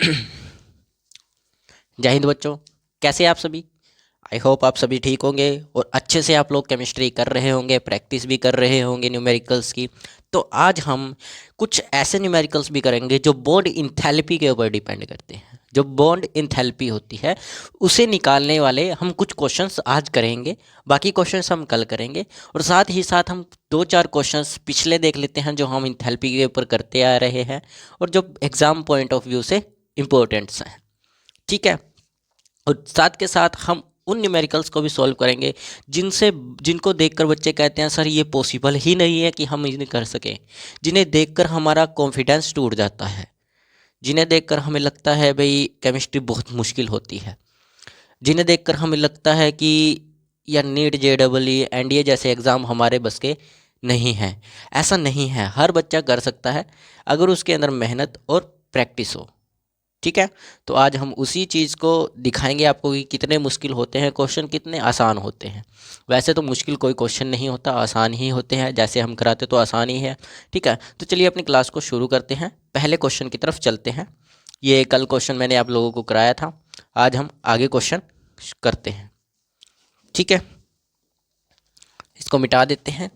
जय हिंद बच्चों, कैसे आप सभी। आई होप आप सभी ठीक होंगे और अच्छे से आप लोग केमिस्ट्री कर रहे होंगे, प्रैक्टिस भी कर रहे होंगे न्यूमेरिकल्स की। तो आज हम कुछ ऐसे न्यूमेरिकल्स भी करेंगे जो बॉन्ड इंथैल्पी के ऊपर डिपेंड करते हैं। जो बॉन्ड इंथैल्पी होती है उसे निकालने वाले हम कुछ क्वेश्चंस आज करेंगे, बाकी क्वेश्चंस हम कल करेंगे। और साथ ही साथ हम दो चार क्वेश्चंस पिछले देख लेते हैं जो हम इंथैल्पी के ऊपर करते आ रहे हैं और जो एग्ज़ाम पॉइंट ऑफ व्यू से इम्पोर्टेंट्स हैं। ठीक है। और साथ के साथ हम उन न्यूमेरिकल्स को भी सॉल्व करेंगे जिनको देखकर बच्चे कहते हैं सर ये पॉसिबल ही नहीं है कि हम इन्हें कर सकें, जिन्हें देखकर हमारा कॉन्फिडेंस टूट जाता है, जिन्हें देखकर हमें लगता है भाई केमिस्ट्री बहुत मुश्किल होती है, जिन्हें देखकर हमें लगता है कि या नीट JEE एनडीए जैसे एग्ज़ाम हमारे बस के नहीं हैं। ऐसा नहीं है, हर बच्चा कर सकता है अगर उसके अंदर मेहनत और प्रैक्टिस हो। ठीक है। तो आज हम उसी चीज़ को दिखाएंगे आपको कि कितने मुश्किल होते हैं क्वेश्चन, कितने आसान होते हैं। वैसे तो मुश्किल कोई क्वेश्चन नहीं होता, आसान ही होते हैं, जैसे हम कराते तो आसान ही है। ठीक है। तो चलिए अपनी क्लास को शुरू करते हैं, पहले क्वेश्चन की तरफ चलते हैं। ये कल क्वेश्चन मैंने आप लोगों को कराया था, आज हम आगे क्वेश्चन करते हैं। ठीक है, इसको मिटा देते हैं।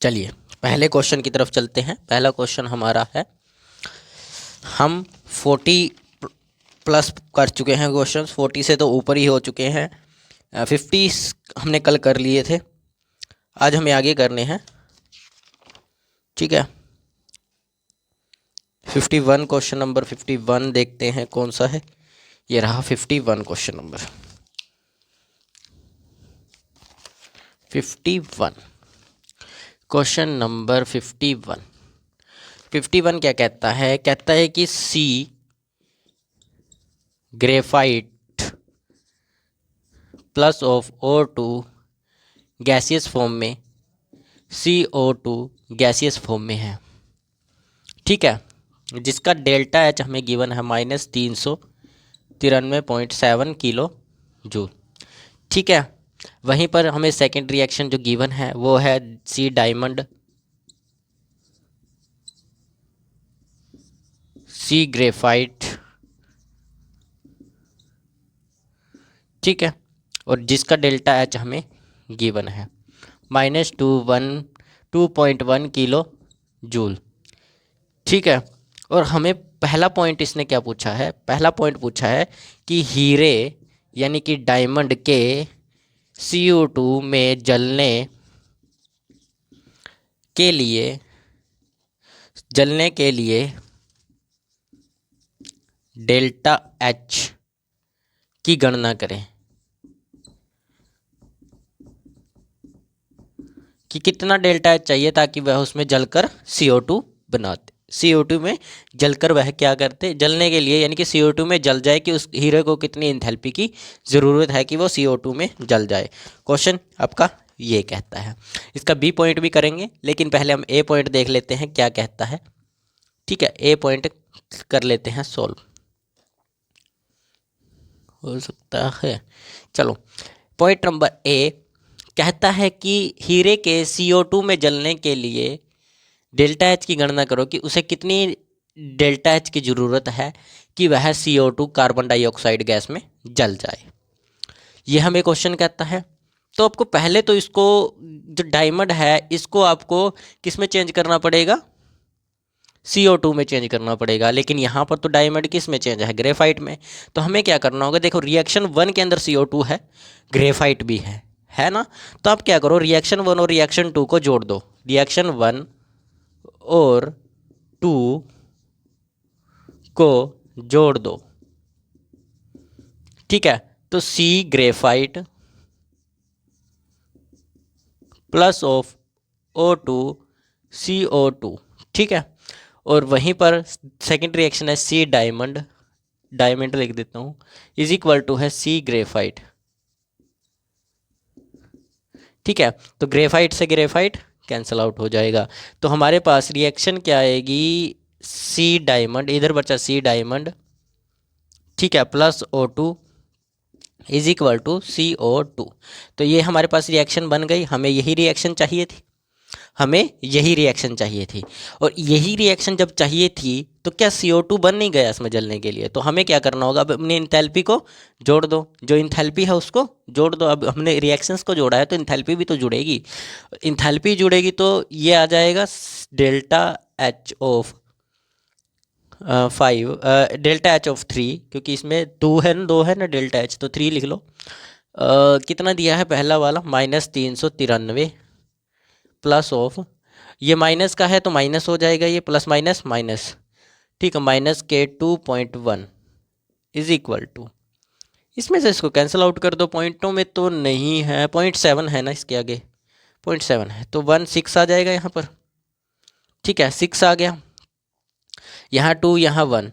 चलिए पहले क्वेश्चन की तरफ चलते हैं। पहला क्वेश्चन हमारा है, हम 40 प्लस कर चुके हैं क्वेश्चन, 40 से तो ऊपर ही हो चुके हैं। 50 हमने कल कर लिए थे, आज हमें आगे करने हैं। ठीक है, 51 क्वेश्चन नंबर 51 देखते हैं कौन सा है। ये रहा 51 क्वेश्चन नंबर 51। क्वेश्चन नंबर 51 क्या कहता है? कहता है कि C graphite plus of O2 gaseous form में, CO2 गैसियस फॉर्म में है। ठीक है, जिसका डेल्टा H हमें गिवन है -393.7 किलो जूल। ठीक है, वहीं पर हमें सेकेंड रिएक्शन जो गिवन है वो है सी डायमंड सी ग्रेफाइट। ठीक है, और जिसका डेल्टा H हमें गिवन है -2.1 किलो जूल। ठीक है, और हमें पहला पॉइंट इसने क्या पूछा है? पहला पॉइंट पूछा है कि हीरे यानी कि डायमंड के CO2 में जलने के लिए डेल्टा H की गणना करें कि कितना डेल्टा H चाहिए ताकि वह उसमें जलकर CO2 बनाते। CO2 में जलकर वह क्या करते? जलने के लिए यानी कि CO2 में जल जाए कि उस हीरे को कितनी एंथैल्पी की ज़रूरत है कि वो CO2 में जल जाए। क्वेश्चन आपका ये कहता है। इसका B पॉइंट भी करेंगे, लेकिन पहले हम A पॉइंट देख लेते हैं क्या कहता है। ठीक है, A पॉइंट कर लेते हैं सॉल्व, हो सकता है। चलो, पॉइंट नंबर A कहता है कि हीरे के CO2 में जलने के लिए डेल्टा H की गणना करो कि उसे कितनी डेल्टा H की ज़रूरत है कि वह CO2 कार्बन डाइऑक्साइड गैस में जल जाए। ये हमें क्वेश्चन कहता है। तो आपको पहले तो इसको जो डायमंड है इसको आपको किस में चेंज करना पड़ेगा? CO2 में चेंज करना पड़ेगा। लेकिन यहाँ पर तो डायमंड किस में चेंज है? ग्रेफाइट में। तो हमें क्या करना होगा? देखो, रिएक्शन 1 के अंदर CO2 है, ग्रेफाइट भी है ना। तो आप क्या करो, रिएक्शन 1 और रिएक्शन 2 को जोड़ दो। रिएक्शन 1 और 2 को जोड़ दो। ठीक है, तो C graphite plus of O2 CO2, ठीक है। और वहीं पर सेकंड रिएक्शन है C डायमंड, डायमंड लिख देता हूँ, इज इक्वल टू है C ग्रेफाइट, ठीक है। तो ग्रेफाइट से ग्रेफाइट कैंसल आउट हो जाएगा, तो हमारे पास रिएक्शन क्या आएगी, C डायमंड, इधर बचा C डायमंड, ठीक है, plus O2 is equal to CO2। तो ये हमारे पास रिएक्शन बन गई, हमें यही रिएक्शन चाहिए थी, हमें यही रिएक्शन चाहिए थी। और यही रिएक्शन जब चाहिए थी तो क्या CO2 बन नहीं गया इसमें जलने के लिए, तो हमें क्या करना होगा, अब अपनी इंथैल्पी को जोड़ दो, जो इंथैल्पी है उसको जोड़ दो। अब हमने रिएक्शंस को जोड़ा है तो इंथैल्पी भी तो जुड़ेगी, इंथैल्पी जुड़ेगी तो ये आ जाएगा delta H of 5, delta H of 3, क्योंकि इसमें 2 है ना, 2 है ना डेल्टा H, तो 3 लिख लो। कितना दिया है पहला वाला, -393 प्लस ऑफ, ये माइनस का है तो माइनस हो जाएगा, ये प्लस माइनस माइनस, ठीक है, -K2.1 इज इक्वल टू, इसमें से इसको कैंसिल आउट कर दो, पॉइंटों में तो नहीं है, 0.7 है ना इसके आगे, 0.7 है तो 1 6 आ जाएगा यहाँ पर, ठीक है, 6 आ गया, यहाँ 2 यहाँ 1,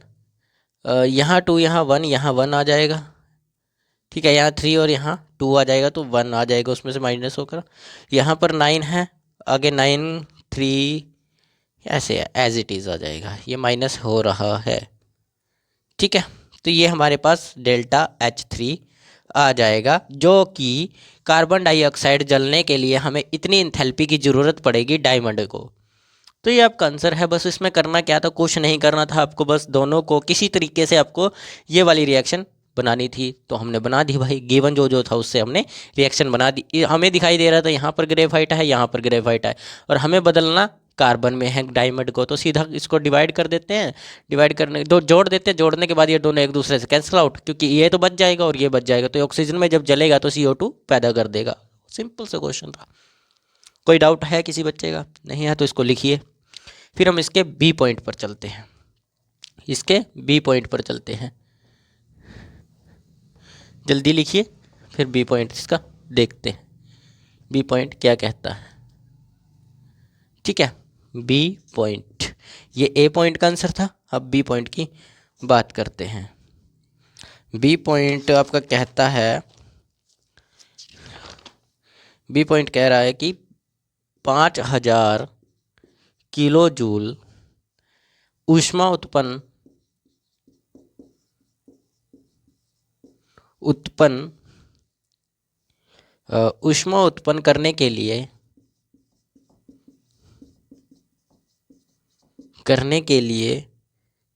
यहाँ 2 यहाँ 1, यहाँ 1 आ जाएगा, ठीक है, यहाँ 3 और यहाँ 2 आ जाएगा तो 1 आ जाएगा उसमें से माइनस होकर, यहाँ पर 9 है, आगे 9 3 ऐसे एज इट इज़ आ जाएगा, ये माइनस हो रहा है, ठीक है। तो ये हमारे पास डेल्टा H3 आ जाएगा, जो कि कार्बन डाइऑक्साइड जलने के लिए हमें इतनी इंथैल्पी की ज़रूरत पड़ेगी डायमंड को। तो ये आपका आंसर है, बस इसमें करना क्या था, कुछ नहीं करना था आपको, बस दोनों को किसी तरीके से आपको ये वाली रिएक्शन बनानी थी, तो हमने बना दी भाई, गिवन जो था उससे हमने रिएक्शन बना दी। हमें दिखाई दे रहा था यहाँ पर ग्रेफाइट है, यहाँ पर ग्रेफाइट है, और हमें बदलना कार्बन में है डायमंड को, तो सीधा इसको डिवाइड कर देते हैं, डिवाइड करने दो जोड़ देते हैं, जोड़ने के बाद ये दोनों एक दूसरे से कैंसिल आउट, क्योंकि ये तो बच जाएगा और ये बच जाएगा, तो ऑक्सीजन में जब जलेगा तो CO2 पैदा कर देगा। सिंपल सा क्वेश्चन था। कोई डाउट है किसी बच्चे का? नहीं है तो इसको लिखिए। फिर हम इसके बी पॉइंट पर चलते हैं, इसके बी पॉइंट पर चलते हैं, जल्दी लिखिए, फिर बी पॉइंट इसका देखते हैं, बी पॉइंट क्या कहता है, ठीक है। बी पॉइंट, ये ए पॉइंट का आंसर था, अब बी पॉइंट की बात करते हैं। बी पॉइंट आपका कहता है, बी पॉइंट कह रहा है कि 5000 किलो जूल ऊष्मा उत्पन्न ऊष्मा उत्पन्न करने के लिए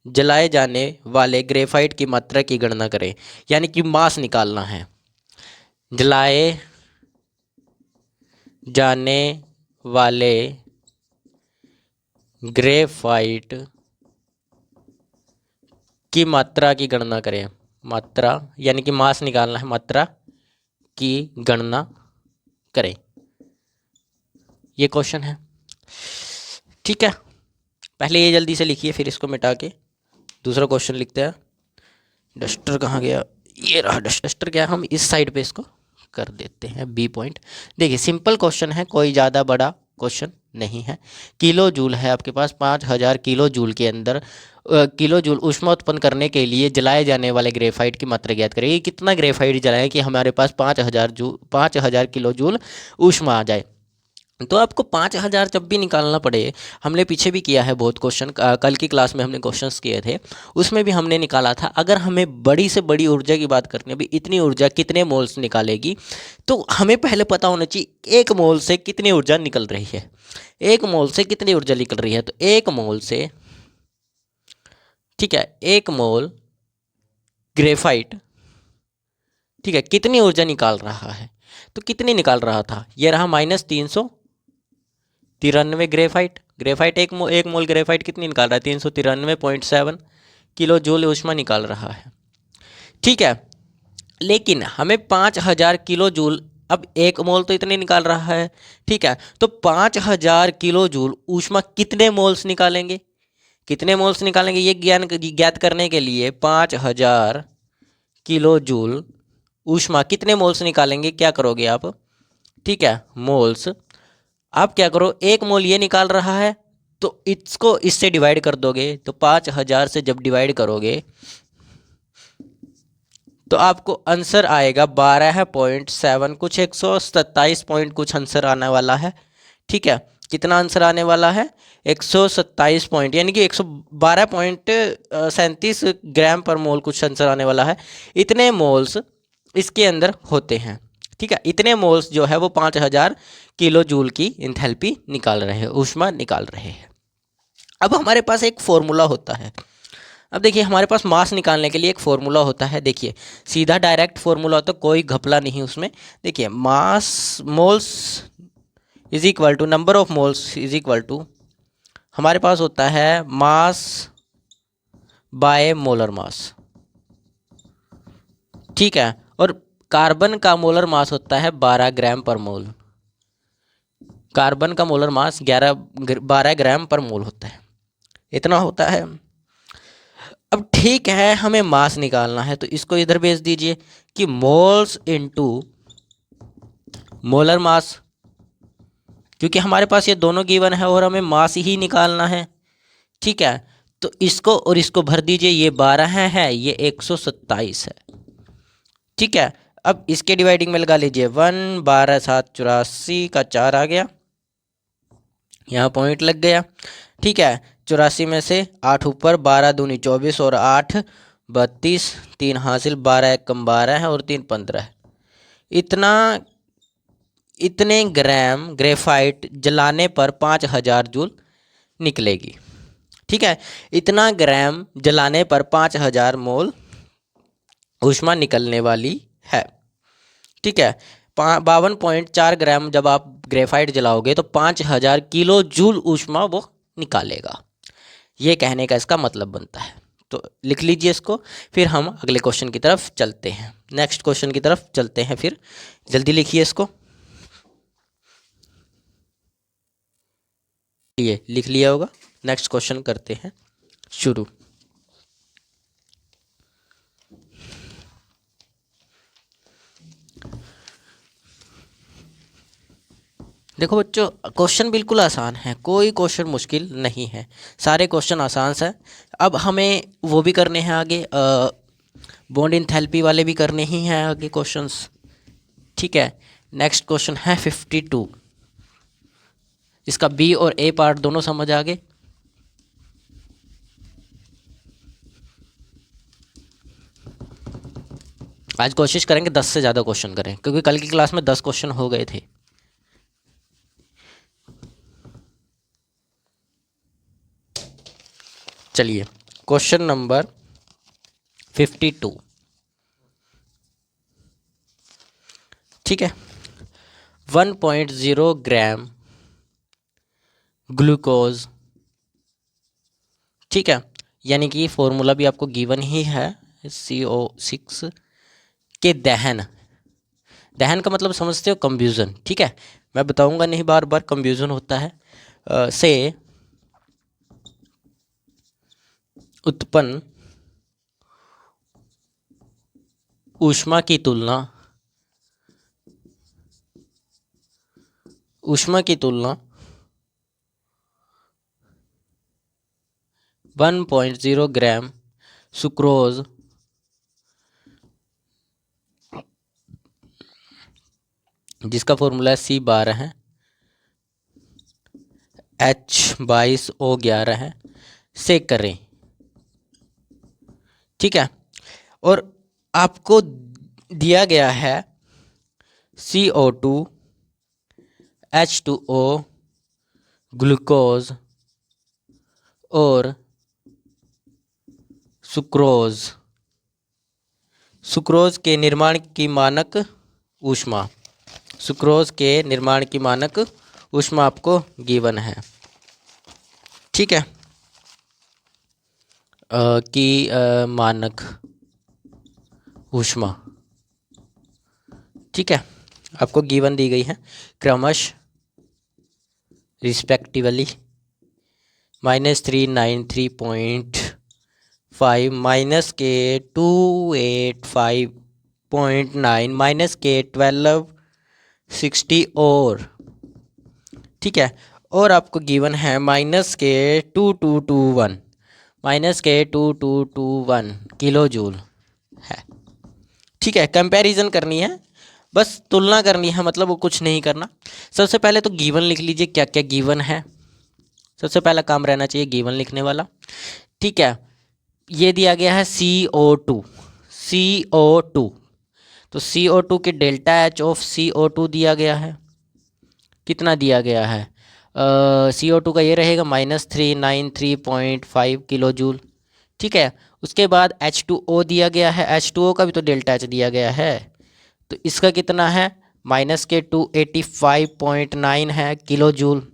जलाए जाने वाले ग्रेफाइट की मात्रा की गणना करें, यानी कि मास निकालना है। जलाए जाने वाले ग्रेफाइट की मात्रा की गणना करें, मात्रा यानी कि मास निकालना है, मात्रा की गणना करें, ये क्वेश्चन है, ठीक है। पहले ये जल्दी से लिखिए, फिर इसको मिटा के दूसरा क्वेश्चन लिखते हैं। डस्टर कहाँ गया, ये रहा डस्टर, क्या हम इस साइड पे इसको कर देते हैं बी पॉइंट। देखिए सिंपल क्वेश्चन है, कोई ज़्यादा बड़ा क्वेश्चन नहीं है। किलो जूल है आपके पास, 5000 किलो जूल के अंदर किलो जूल ऊष्मा उत्पन्न करने के लिए जलाए जाने वाले ग्रेफाइट की मात्रा ज्ञात करेगी। कितना ग्रेफाइट जलाएं कि हमारे पास 5000 किलो जूल ऊष्मा आ जाए। तो आपको 5000 जब भी निकालना पड़े, हमने पीछे भी किया है बहुत क्वेश्चन, कल की क्लास में हमने क्वेश्चंस किए थे, उसमें भी हमने निकाला था। अगर हमें बड़ी से बड़ी ऊर्जा की बात करनी है, अभी इतनी ऊर्जा कितने मोल्स निकालेगी, तो हमें पहले पता होना चाहिए एक मोल से कितनी ऊर्जा निकल रही है, एक मोल से कितनी ऊर्जा निकल रही है। तो एक मोल से, ठीक है, एक मोल ग्रेफाइट, ठीक है, कितनी ऊर्जा निकाल रहा है, तो कितनी निकाल रहा था, ये रहा -393 ग्रेफाइट एक मोल ग्रेफाइट कितनी निकाल रहा है, 393.7 किलो जूल ऊष्मा निकाल रहा है, ठीक है। लेकिन हमें 5000 किलो जूल, अब एक मोल तो इतने निकाल रहा है, ठीक है, तो 5000 किलो जूल ऊष्मा कितने मोल्स निकालेंगे, कितने मोल्स निकालेंगे, ये ज्ञात करने के लिए 5000 किलो जूल ऊष्मा कितने मोल्स निकालेंगे, क्या करोगे आप, ठीक है, मोल्स आप क्या करो, 1 मोल ये निकाल रहा है तो इसको इससे डिवाइड कर दोगे, तो 5000 से जब डिवाइड करोगे तो आपको आंसर आएगा 12.7 कुछ 127 पॉइंट कुछ आंसर आने वाला है। ठीक है, कितना आंसर आने वाला है? 127 पॉइंट, यानी कि 112.37 ग्राम पर मोल कुछ आंसर आने वाला है। इतने मोल्स इसके अंदर होते हैं। ठीक है, इतने मोल्स जो है वो 5000 किलो जूल की इंथैल्पी निकाल रहे हैं, ऊष्मा निकाल रहे हैं। अब हमारे पास एक फॉर्मूला होता है। अब देखिए, हमारे पास मास निकालने के लिए एक फॉर्मूला होता है। देखिए, सीधा डायरेक्ट फॉर्मूला होता है, कोई घपला नहीं उसमें। देखिए, mass moles is equal to number of moles is equal to, हमारे पास होता है मास बाय मोलर मास। ठीक है, और कार्बन का मोलर मास होता है 12 ग्राम पर मोल। कार्बन का मोलर मास 12 ग्राम पर मोल होता है, इतना होता है। अब ठीक है, हमें मास निकालना है तो इसको इधर भेज दीजिए कि मोल्स इनटू मोलर मास, क्योंकि हमारे पास ये दोनों गिवन है और हमें मास ही निकालना है। ठीक है, तो इसको और इसको भर दीजिए, ये 12 है, ये 127 है। ठीक है, अब इसके डिवाइडिंग में लगा लीजिए 1, 12 7 84 का 4 आ गया, यहाँ पॉइंट लग गया। ठीक है, 84 में से 8 ऊपर, 12 दूनी 24 और 8 32, 3 हासिल, 12 एक कम 12 है और 3 15 है। इतने ग्राम ग्रेफाइट जलाने पर 5000 जूल निकलेगी। ठीक है, इतना ग्राम जलाने पर 5000 मोल ऊष्मा निकलने वाली है। ठीक है, 52.4 ग्राम जब आप ग्रेफाइट जलाओगे तो 5000 किलो जूल ऊष्मा वो निकालेगा। ये कहने का इसका मतलब बनता है। तो लिख लीजिए इसको, फिर हम अगले क्वेश्चन की तरफ चलते हैं। नेक्स्ट क्वेश्चन की तरफ चलते हैं, फिर जल्दी लिखिए इसको। ये लिख लिया होगा। नेक्स्ट क्वेश्चन करते हैं शुरू। देखो बच्चों, क्वेश्चन बिल्कुल आसान है, कोई क्वेश्चन मुश्किल नहीं है, सारे क्वेश्चन आसान है। अब हमें वो भी करने हैं आगे, बॉन्ड इंथैल्पी वाले भी करने ही हैं आगे क्वेश्चंस। ठीक है, नेक्स्ट क्वेश्चन है 52। इसका बी और ए पार्ट दोनों समझ आ गए। आज कोशिश करेंगे 10 से ज़्यादा क्वेश्चन करें, क्योंकि कल की क्लास में 10 क्वेश्चन हो गए थे। चलिए, क्वेश्चन नंबर 52। ठीक है, 1.0 ग्राम ग्लूकोज। ठीक है, यानी कि फॉर्मूला भी आपको गिवन ही है, CO6 के दहन का मतलब समझते हो, कंब्यूजन। ठीक है, मैं बताऊंगा नहीं, बार बार कंब्यूजन होता है से उत्पन्न ऊष्मा की तुलना 1.0 ग्राम सुक्रोज जिसका फॉर्मूला C12 है, H22O11 है, से करें। ठीक है, और आपको दिया गया है CO2, H2O, ग्लूकोज और सुक्रोज के निर्माण की मानक ऊष्मा, आपको गिवन है। ठीक है, मानक ऊष्मा, ठीक है, आपको गिवन दी गई है क्रमश रिस्पेक्टिवली -393.5 -K285.9 -K1260 और ठीक है। और आपको गिवन है -K2221, -K2221 किलो जूल है। ठीक है, कंपैरिजन करनी है, बस तुलना करनी है, मतलब वो कुछ नहीं करना। सबसे पहले तो गिवन लिख लीजिए क्या क्या गिवन है। सबसे पहला काम रहना चाहिए गिवन लिखने वाला। ठीक है, ये दिया गया है CO2, CO2, तो CO2 के डेल्टा एच ऑफ CO2 दिया गया है। कितना दिया गया है? CO2 का ये रहेगा -393.5 किलो जूल। ठीक है, उसके बाद H2O दिया गया है। H2O का भी तो डेल्टा एच दिया गया है, तो इसका कितना है? -K285.9 है किलो जूल।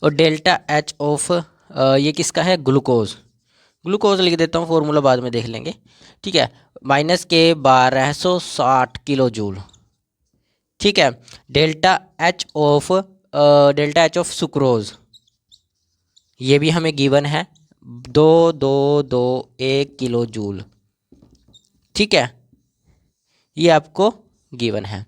और डेल्टा एच ऑफ ये किसका है? ग्लूकोज। ग्लूकोज लिख देता हूँ, फॉर्मूला बाद में देख लेंगे। ठीक है, -K1260 किलो जूल। ठीक है, डेल्टा एच ऑफ सुक्रोज, ये भी हमें गिवन है 2221 किलो जूल। ठीक है, ये आपको गिवन है।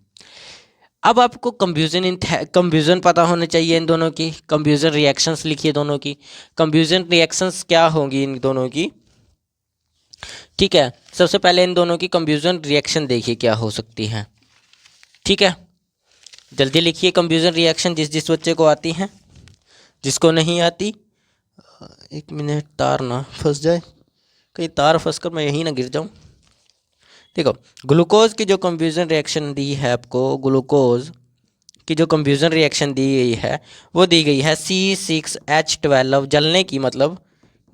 अब आपको कंफ्यूजन पता होना चाहिए इन दोनों की। कंफ्यूजन रिएक्शंस लिखिए दोनों की। कंफ्यूजन रिएक्शंस क्या होंगी इन दोनों की? ठीक है, सबसे पहले इन दोनों की कंफ्यूजन रिएक्शन देखिए क्या हो सकती है। ठीक है, जल्दी लिखिए कंफ्यूजन रिएक्शन, जिस जिस बच्चे को आती हैं, जिसको नहीं आती। एक मिनट, तार ना फंस जाए, कहीं तार फंस कर मैं यहीं ना गिर जाऊं। देखो, ग्लूकोज की जो कंफ्यूजन रिएक्शन दी है आपको, ग्लूकोज की जो कंफ्यूजन रिएक्शन दी गई है वो दी गई है C6H12 जलने की, मतलब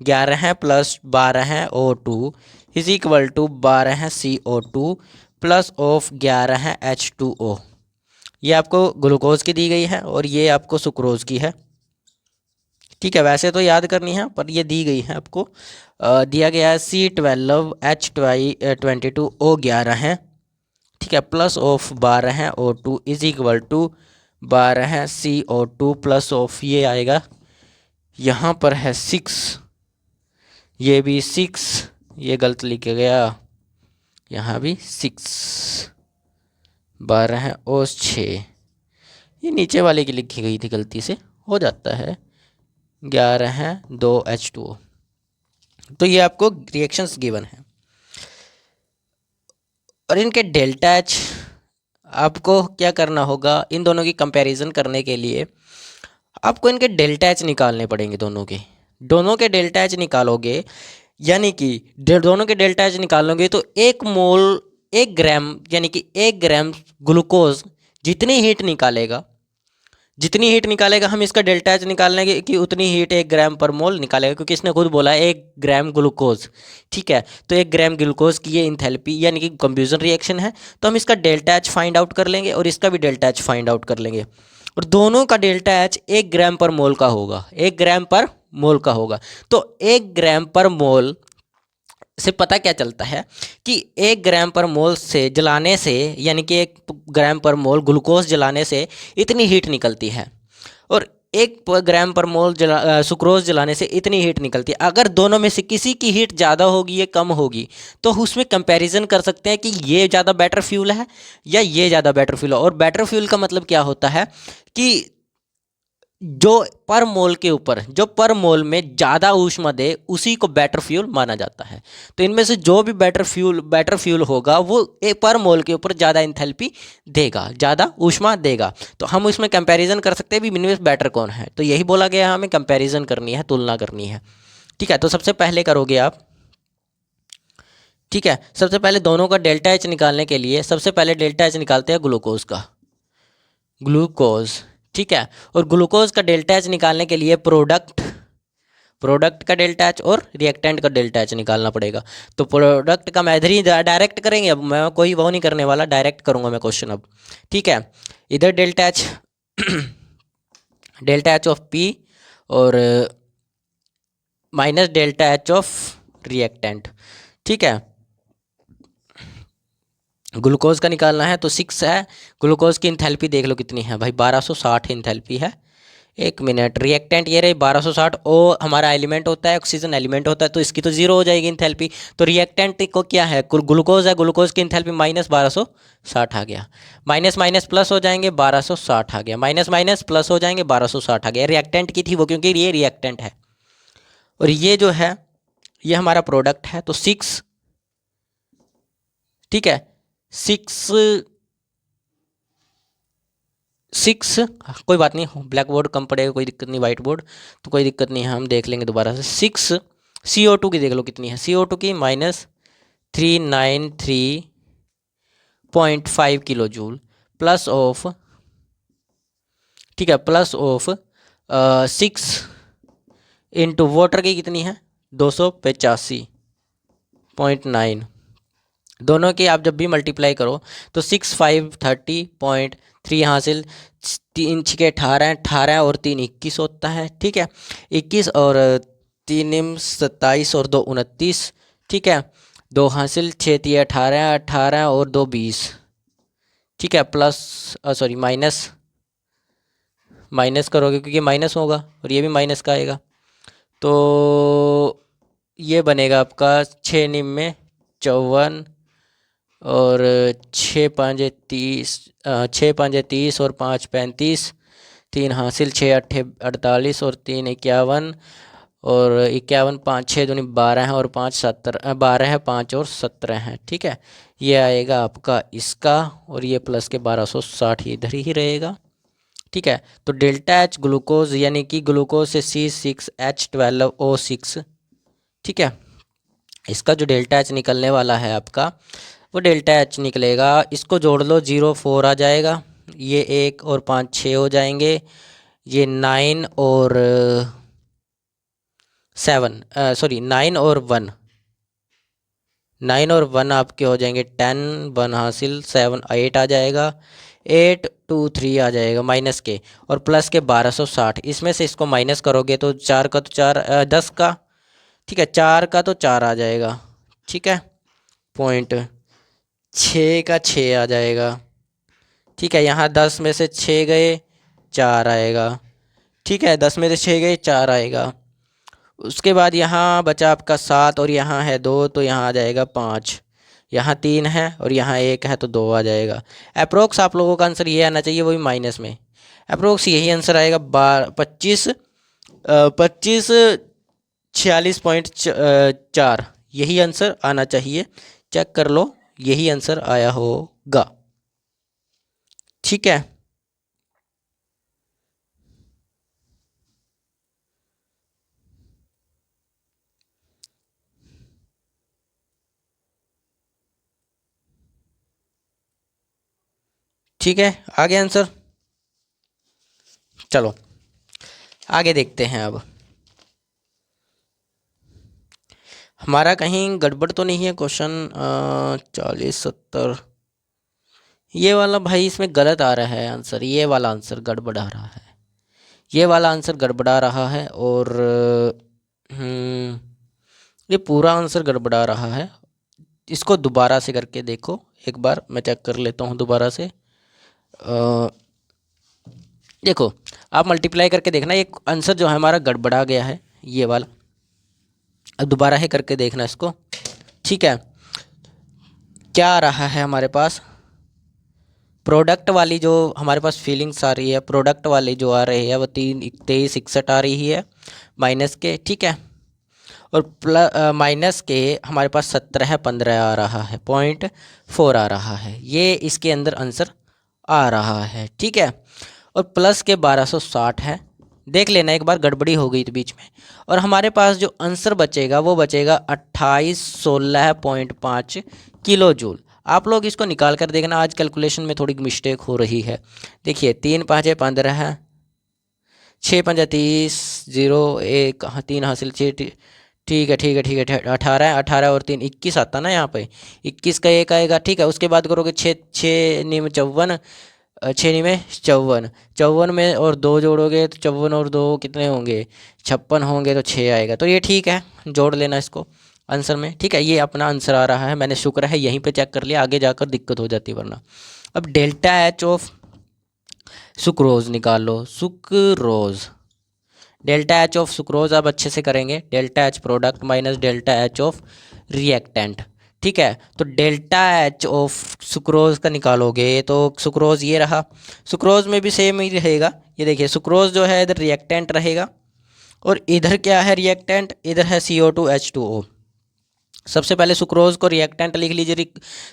11 plus 12 O2 is equal to 12 CO2 plus of 11 H2O। ये आपको ग्लूकोज की दी गई है और ये आपको सुक्रोज की है। ठीक है, वैसे तो याद करनी है पर ये दी गई है आपको। दिया गया है C12H22O11 है। ठीक है, plus of 12 O2 is equal to 12 CO2 plus of ये आएगा, यहाँ पर है 6, ये भी 6, ये गलत लिखा गया, यहाँ भी 6, 12 और 6, ये नीचे वाले की लिखी गई थी, गलती से हो जाता है। 11 2H2O। तो ये आपको रिएक्शंस गिवन है और इनके डेल्टा एच आपको क्या करना होगा? इन दोनों की कंपैरिजन करने के लिए आपको इनके डेल्टा एच निकालने पड़ेंगे। दोनों के डेल्टा एच निकालोगे, यानी कि दोनों के डेल्टा एच निकालोगे तो 1 ग्राम यानी कि 1 ग्राम ग्लूकोज जितनी हीट निकालेगा हम इसका डेल्टा एच निकालने की उतनी हीट 1 ग्राम पर मोल निकालेगा, क्योंकि इसने खुद बोला 1 ग्राम ग्लूकोज। ठीक है, तो 1 ग्राम ग्लूकोज की ये इंथैल्पी यानी कि कंफ्यूजन रिएक्शन है, तो हम इसका डेल्टा एच फाइंड आउट कर लेंगे और इसका भी डेल्टा एच फाइंड आउट कर लेंगे। और दोनों का डेल्टा एच 1 ग्राम पर मोल का होगा, 1 ग्राम पर मोल का होगा। तो 1 ग्राम पर मोल से पता क्या चलता है कि 1 ग्राम पर मोल से जलाने से, यानी कि 1 ग्राम पर मोल ग्लूकोज जलाने से इतनी हीट निकलती है और 1 ग्राम पर मोल सुक्रोज जलाने से इतनी हीट निकलती है। अगर दोनों में से किसी की हीट ज़्यादा होगी या कम होगी तो उसमें कंपैरिजन कर सकते हैं कि ये ज़्यादा बेटर फ्यूल है या ये ज़्यादा बेटर फ्यूल है। और बेटर फ्यूल का मतलब क्या होता है कि जो पर मोल में ज़्यादा ऊष्मा दे उसी को बेटर फ्यूल माना जाता है। तो इनमें से जो भी बेटर फ्यूल होगा वो पर मोल के ऊपर ज़्यादा इंथैल्पी देगा, ज़्यादा ऊष्मा देगा। तो हम उसमें कंपैरिजन कर सकते हैं भी इनमें बेटर कौन है। तो यही बोला गया है, हमें कंपैरिजन करनी है, तुलना करनी है। ठीक है, तो सबसे पहले करोगे आप। ठीक है, सबसे पहले दोनों का डेल्टा एच निकालने के लिए सबसे पहले डेल्टा एच निकालते हैं ग्लूकोज। ठीक है, और ग्लूकोज का डेल्टा एच निकालने के लिए प्रोडक्ट का डेल्टा एच और रिएक्टेंट का डेल्टा एच निकालना पड़ेगा। तो प्रोडक्ट का मैं इधर ही डायरेक्ट करेंगे, अब मैं कोई वो नहीं करने वाला, डायरेक्ट करूँगा मैं क्वेश्चन अब। ठीक है, इधर delta H delta H of P और minus delta H of reactant. ठीक है, ग्लूकोज का निकालना है तो 6 है। ग्लूकोज की इंथैल्पी देख लो कितनी है भाई, 1260 इंथैल्पी है। एक मिनट, रिएक्टेंट ये रही 1260, ओ हमारा एलिमेंट होता है, ऑक्सीजन एलिमेंट होता है, तो इसकी तो जीरो हो जाएगी इंथैल्पी। तो रिएक्टेंट को क्या है, ग्लूकोज है, ग्लूकोज की इंथैल्पी माइनस 1260 आ गया, माइनस माइनस प्लस हो जाएंगे 1260 आ गया, माइनस माइनस प्लस हो जाएंगे 1260 आ गया। रिएक्टेंट की थी वो, क्योंकि ये रिएक्टेंट है, और ये जो है ये हमारा प्रोडक्ट है। तो 6, ठीक है, 6 6, कोई बात नहीं, ब्लैक बोर्ड कम पड़ेगा, कोई दिक्कत नहीं, वाइट बोर्ड तो कोई दिक्कत नहीं है, हम देख लेंगे दोबारा से। 6 CO2 की देख लो कितनी है, CO2 की -393.5 किलो जूल, प्लस ऑफ, ठीक है, प्लस ऑफ 6 इंटू वाटर की कितनी है 285.9, दोनों की आप जब भी मल्टीप्लाई करो तो 6530.3 यहाँ से 3 6 18, 18 और 3 21 होता है, ठीक है, 21 और 3 27 और 2 29, ठीक है, 2 हासिल 6 3 18, 18 और 2 20, ठीक है, प्लस सॉरी माइनस, माइनस करोगे क्योंकि माइनस होगा और ये भी माइनस का आएगा, तो ये बनेगा आपका 6 निम में 54 और 6 5 30, 6 5 30 और 5 35, 3 हासिल 6 8 48 और 3 51 और 51, 5 6 दूनी 12 है और 5 17, 12 है, 5 और 17 है, ठीक है, ये आएगा आपका इसका, और ये प्लस के 1260 इधर ही रहेगा, ठीक है। तो डेल्टा एच ग्लूकोज यानी कि ग्लूकोज से C6H12O6, ठीक है, इसका जो डेल्टा एच निकलने वाला है आपका वो डेल्टा एच निकलेगा, इसको जोड़ लो 0 4 आ जाएगा, ये 1 और 5 6 हो जाएंगे, ये 9 और 7 सॉरी 9 और 1, 9 और 1 आपके हो जाएंगे 10, 1 हासिल 7 8 आ जाएगा, 8 2 3 आ जाएगा माइनस के, और प्लस के 1260, इसमें से इसको माइनस करोगे तो 4 का तो 4 10 का, ठीक है, 4 का तो 4 आ जाएगा, ठीक है, पॉइंट 6 का 6 आ जाएगा, ठीक है, यहाँ 10 में से 6 गए 4 आएगा, ठीक है, 10 में से 6 गए 4 आएगा, उसके बाद यहाँ बचा आपका 7 और यहाँ है 2, तो यहाँ आ जाएगा 5, यहाँ 3 है और यहाँ 1 है तो 2 आ जाएगा। अप्रोक्स आप लोगों का आंसर ये आना चाहिए, वही माइनस में, अप्रोक्स यही आंसर आएगा 25 46.4, यही आंसर आना चाहिए, चेक कर लो, यही आंसर आया होगा, ठीक है। ठीक है, आगे आंसर, चलो आगे देखते हैं। अब हमारा कहीं गड़बड़ तो नहीं है क्वेश्चन 40 70, ये वाला भाई इसमें गलत आ रहा है आंसर, ये वाला आंसर गड़बड़ा रहा है, ये वाला आंसर गड़बड़ा रहा है, और ये पूरा आंसर गड़बड़ा रहा है, इसको दोबारा से करके देखो एक बार, मैं चेक कर लेता हूँ दोबारा से। देखो आप मल्टीप्लाई करके देखना, एक आंसर जो है हमारा गड़बड़ा गया है ये वाला, अब दोबारा ही करके देखना इसको, ठीक है। क्या आ रहा है हमारे पास, प्रोडक्ट वाली जो हमारे पास फीलिंग्स आ रही है, प्रोडक्ट वाली जो आ रही है वो 3 23 61 आ रही है माइनस के, ठीक है, और प्लस माइनस के हमारे पास 17 15 आ रहा है, 0.4 आ रहा है, ये इसके अंदर आंसर आ रहा है, ठीक है, और प्लस के 1260 है, देख लेना एक बार, गड़बड़ी हो गई थी बीच में, और हमारे पास जो आंसर बचेगा वो बचेगा 2816.5 किलो जूल। आप लोग इसको निकाल कर देखना, आज कैलकुलेशन में थोड़ी मिस्टेक हो रही है, देखिए 3 5 15 है, 6 5 30 0 1 3 हासिल 6, ठीक है ठीक है ठीक है, 18 है, 18 और 3 21 आता ना यहाँ पे, 21 का 1 आएगा, ठीक है, उसके बाद करोगे 6 6 निम 54, 6 निमे 54, 54 में और 2 जोड़ोगे तो 54 और 2 कितने होंगे 56 होंगे, तो 6 आएगा, तो ये ठीक है, जोड़ लेना इसको आंसर में, ठीक है, ये अपना आंसर आ रहा है, मैंने शुक्र है यहीं पे चेक कर लिया, आगे जाकर दिक्कत हो जाती वरना। अब डेल्टा एच ऑफ सुक्रोज निकाल लो, sucrose, delta H of sucrose आप अच्छे से करेंगे, delta H product minus delta H of reactant. ठीक है, तो डेल्टा एच ऑफ सुक्रोज का निकालोगे तो सुक्रोज ये रहा, सुक्रोज में भी सेम ही रहेगा। ये देखिए सुक्रोज जो है इधर रिएक्टेंट रहेगा और इधर क्या है रिएक्टेंट, इधर है CO2H2O। सबसे पहले सुक्रोज को रिएक्टेंट लिख लीजिए।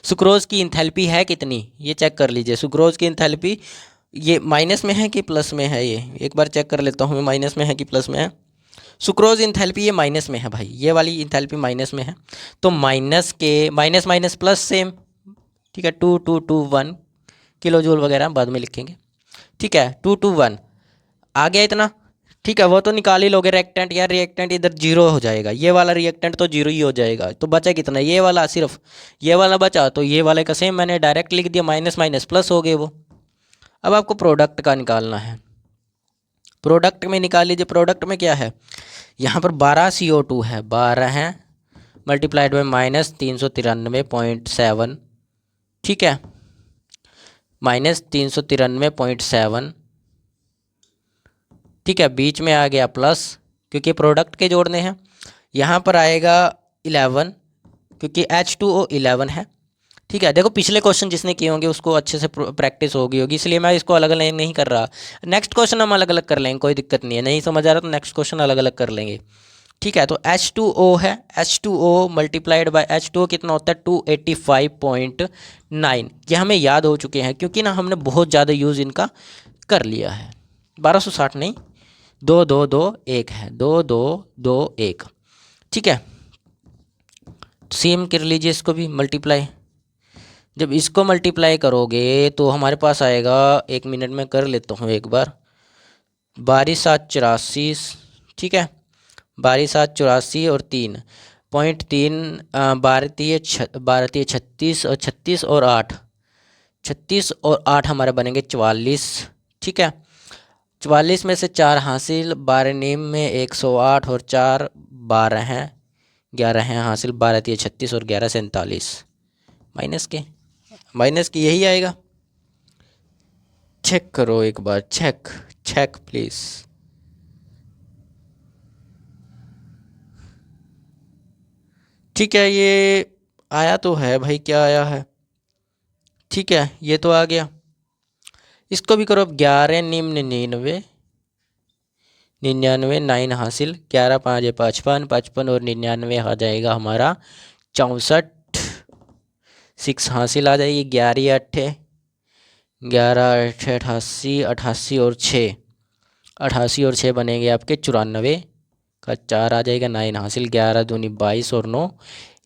सुक्रोज की इंथैल्पी है कितनी ये चेक कर लीजिए। सुक्रोज की इंथैल्पी ये माइनस में है कि प्लस में है, ये एक बार चेक कर लेता हूँ मैं, माइनस में है कि प्लस में है। सुक्रोज इंथैल्पी ये माइनस में है भाई, ये वाली इंथैल्पी माइनस में है। तो माइनस के माइनस माइनस प्लस सेम। ठीक है, 2 किलो जूल वगैरह बाद में लिखेंगे। ठीक है, 2 आ गया इतना। ठीक है, वो तो निकाल ही लोगे रिएक्टेंट, यार रिएक्टेंट इधर जीरो हो जाएगा, ये वाला रिएक्टेंट तो जीरो ही हो जाएगा। तो बचा कितना, ये वाला, सिर्फ ये वाला बचा। तो ये वाले का सेम मैंने डायरेक्ट लिख दिया, माइनस माइनस प्लस हो गए वो। अब आपको प्रोडक्ट का निकालना है, प्रोडक्ट में निकाल लीजिए। प्रोडक्ट में क्या है, यहाँ पर 12 CO2 है, 12 है मल्टीप्लाइड बाई माइनस 393.7। ठीक है, माइनस 393.7। ठीक है, बीच में आ गया प्लस क्योंकि प्रोडक्ट के जोड़ने हैं। यहाँ पर आएगा 11 क्योंकि H2O 11 है। ठीक है, देखो पिछले क्वेश्चन जिसने किए होंगे उसको अच्छे से प्रैक्टिस होगी इसलिए मैं इसको अलग अलग नहीं कर रहा। नेक्स्ट क्वेश्चन हम अलग अलग कर लेंगे, कोई दिक्कत नहीं है। नहीं समझ आ रहा तो नेक्स्ट क्वेश्चन अलग अलग कर लेंगे। ठीक है, तो H2O है, H2O मल्टीप्लाइड बाय H2O कितना होता है 285.9। ये हमें याद हो चुके हैं क्योंकि ना हमने बहुत ज़्यादा यूज़ इनका कर लिया है। 1260 नहीं, 2221 है, 2221। ठीक है, सेम कर लीजिए इसको भी मल्टीप्लाई। जब इसको मल्टीप्लाई करोगे तो हमारे पास आएगा, 1 मिनट में कर लेता हूँ एक बार, 12,784। ठीक है, 12,784 और 3.3 भारतीय 36 और 36 और 8, 36 और 8 हमारे बनेंगे 44। ठीक है, 44 में से 4 हासिल, 12 नीम में 108 और 4 12 हैं, 11 हैं हासिल, 12 36 और 11 47। माइनस के यही आएगा। चेक करो एक बार, चेक चेक प्लीज़। ठीक है, ये आया तो है भाई, क्या आया है। ठीक है, ये तो आ गया। इसको भी करो अब, 11 निम्न 99 9 हासिल, 11 5 55, 55 और 99 आ जाएगा हमारा 64। 6 हासिल आ जाएगी, 11 8 11 8 88, 88 और 6, 88 और 6 बनेंगे आपके 94 का 4 आ जाएगा, 9 हासिल, 11 दूनी 22 और 9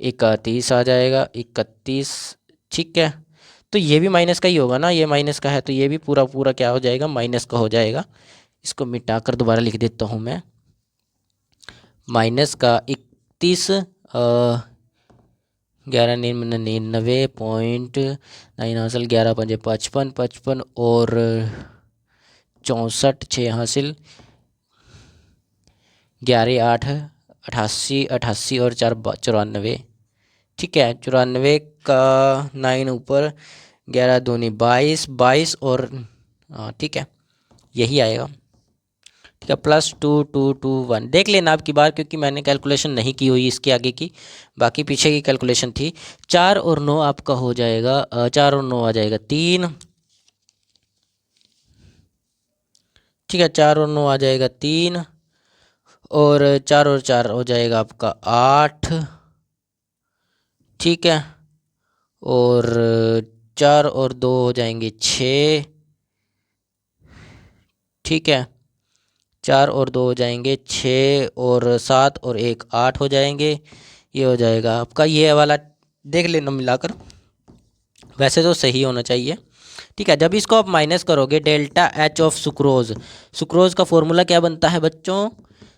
31 आ जाएगा, 31। ठीक है, तो ये भी माइनस का ही होगा ना, ये माइनस का है तो ये भी पूरा पूरा क्या हो जाएगा, माइनस का हो जाएगा। इसको मिटाकर दोबारा लिख देता हूँ मैं, माइनस का 31 11 99.9 हासिल, 11 5 55 55 और 64 6 हासिल, 11 8 88 88 और 4 94। ठीक है, 94 का 9 ऊपर, 11 दूनी 22 22 और ठीक है यही आएगा। ठीक है, +2 2 2 1 देख लेना आपकी बार क्योंकि मैंने कैलकुलेशन नहीं की हुई इसके आगे की, बाकी पीछे की कैलकुलेशन थी। 4 और 9 आपका हो जाएगा, 4 और 9 आ जाएगा 3। ठीक है, 4 और 9 आ जाएगा 3 और 4 और 4 हो जाएगा आपका 8। ठीक है, और 4 और 2 हो जाएंगे 6। ठीक है, 4 और 2 हो जाएंगे 6 और 7 और 1 8 हो जाएंगे। ये हो जाएगा आपका ये वाला, देख लेना मिलाकर, वैसे तो सही होना चाहिए। ठीक है, जब इसको आप माइनस करोगे delta H of sucrose, sucrose का फॉर्मूला क्या बनता है बच्चों,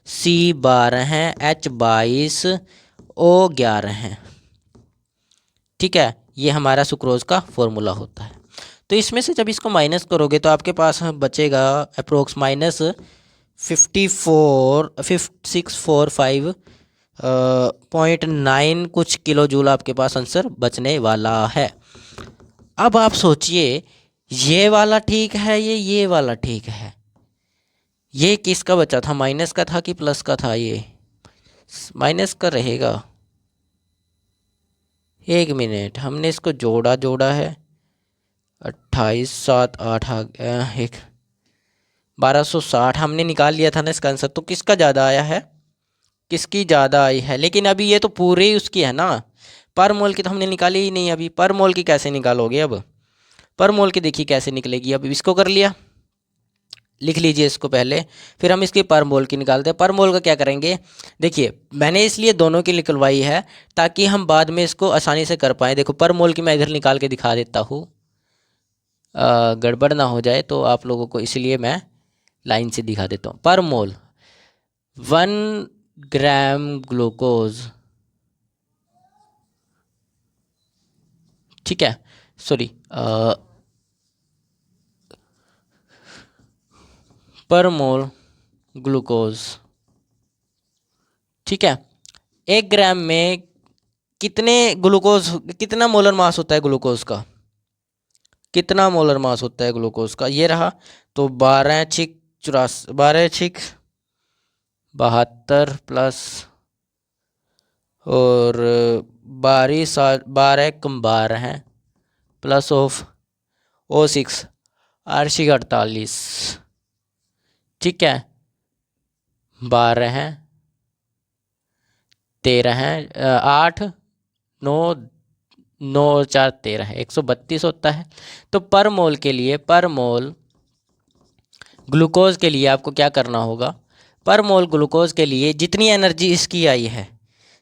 C12 है, H22 O11 है। ठीक है, ये हमारा सुक्रोज का फॉर्मूला होता है। तो इसमें से जब इसको माइनस करोगे तो आपके पास बचेगा अप्रोक्स माइनस 5645.9 कुछ किलो जूल आपके पास आंसर बचने वाला है। अब आप सोचिए ये वाला ठीक है, ये वाला ठीक है। ये किसका बचा था, माइनस का था कि प्लस का था? ये माइनस का रहेगा। एक मिनट, हमने इसको जोड़ा है। 28 7 8 एक 1260 हमने निकाल लिया था ना इसका आंसर। तो किसका ज़्यादा आया है, किसकी ज़्यादा आई है? लेकिन अभी ये तो पूरे ही उसकी है ना, पर मोल की तो हमने निकाली ही नहीं अभी। पर मोल की कैसे निकालोगे अब? पर मोल की देखिए कैसे निकलेगी। अब इसको कर लिया, लिख लीजिए इसको पहले, फिर हम इसकी पर मोल की निकालते हैं। पर मोल का क्या करेंगे, देखिए मैंने इसलिए दोनों की निकलवाई है ताकि हम बाद में इसको आसानी से कर पाएँ। देखो पर मोल की मैं इधर निकाल के दिखा देता हूँ, गड़बड़ ना हो जाए तो आप लोगों को, इसलिए मैं लाइन से दिखा देता हूँ। पर मोल 1 ग्राम ग्लूकोज, ठीक है, सॉरी, पर मोल ग्लूकोज, ठीक है। 1 ग्राम में कितने ग्लूकोज, कितना मोलर मास होता है ग्लूकोज का, कितना मोलर मास होता है ग्लूकोज का? ये रहा। तो 12×4 = 72 प्लस और 12 हैं प्लस ऑफ O6 8×48, ठीक है। 12 हैं, 13 हैं, 8 9 9 और 4 13 है, 132 होता है। तो पर मोल के लिए, पर मोल ग्लूकोज के लिए आपको क्या करना होगा, पर मोल ग्लूकोज के लिए जितनी एनर्जी इसकी आई है,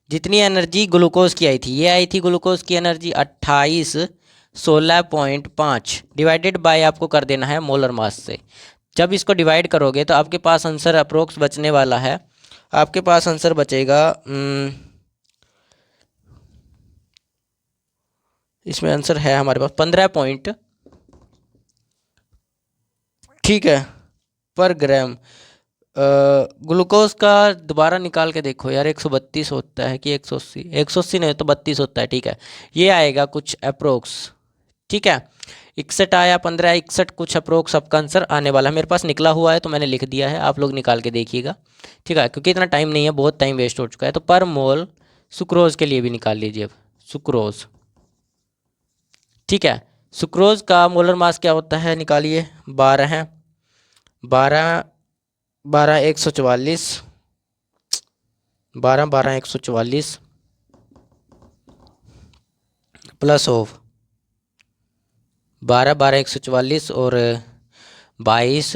जितनी एनर्जी ग्लूकोज की आई थी, ये आई थी ग्लूकोज की एनर्जी 28 16.5 डिवाइडेड बाय आपको कर देना है मोलर मास से। जब इसको डिवाइड करोगे तो आपके पास आंसर अप्रोक्स बचने वाला है। आपके पास आंसर बचेगा, इसमें आंसर है हमारे पास 15 पॉइंट, ठीक है, पर ग्राम। ग्लूकोज का दोबारा निकाल के देखो यार, 132 होता है कि 180? 180 नहीं तो 32 होता है, ठीक है। ये आएगा कुछ अप्रोक्स, ठीक है। 61 आया, 15 61 कुछ अप्रोक्स आपका आंसर आने वाला है। मेरे पास निकला हुआ है तो मैंने लिख दिया है, आप लोग निकाल के देखिएगा, ठीक है, क्योंकि इतना टाइम नहीं है, बहुत टाइम वेस्ट हो चुका है। तो पर मोल सुक्रोज के लिए भी निकाल लीजिए अब, सुक्रोज, ठीक है। सुक्रोज का मोलर मास क्या होता है, निकालिए। 12 है, 12 12 144, 12 12 144 प्लस ऑफ 12 12 144 और 22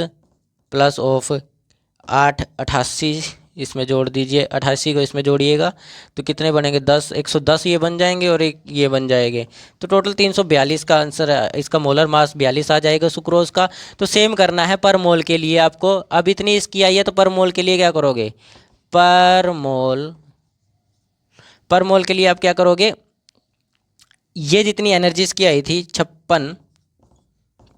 प्लस ऑफ 8 88, इसमें जोड़ दीजिए, 88 को इसमें जोड़िएगा तो कितने बनेंगे, 10 110 ये बन जाएंगे और एक ये बन जाएंगे। तो टोटल 342 का आंसर है, इसका मोलर मास 42 आ जाएगा सुक्रोज का। तो सेम करना है पर मोल के लिए आपको। अब इतनी इसकी आई है तो पर मोल के लिए क्या करोगे, पर मोल के लिए आप क्या करोगे, ये जितनी एनर्जी इसकी आई थी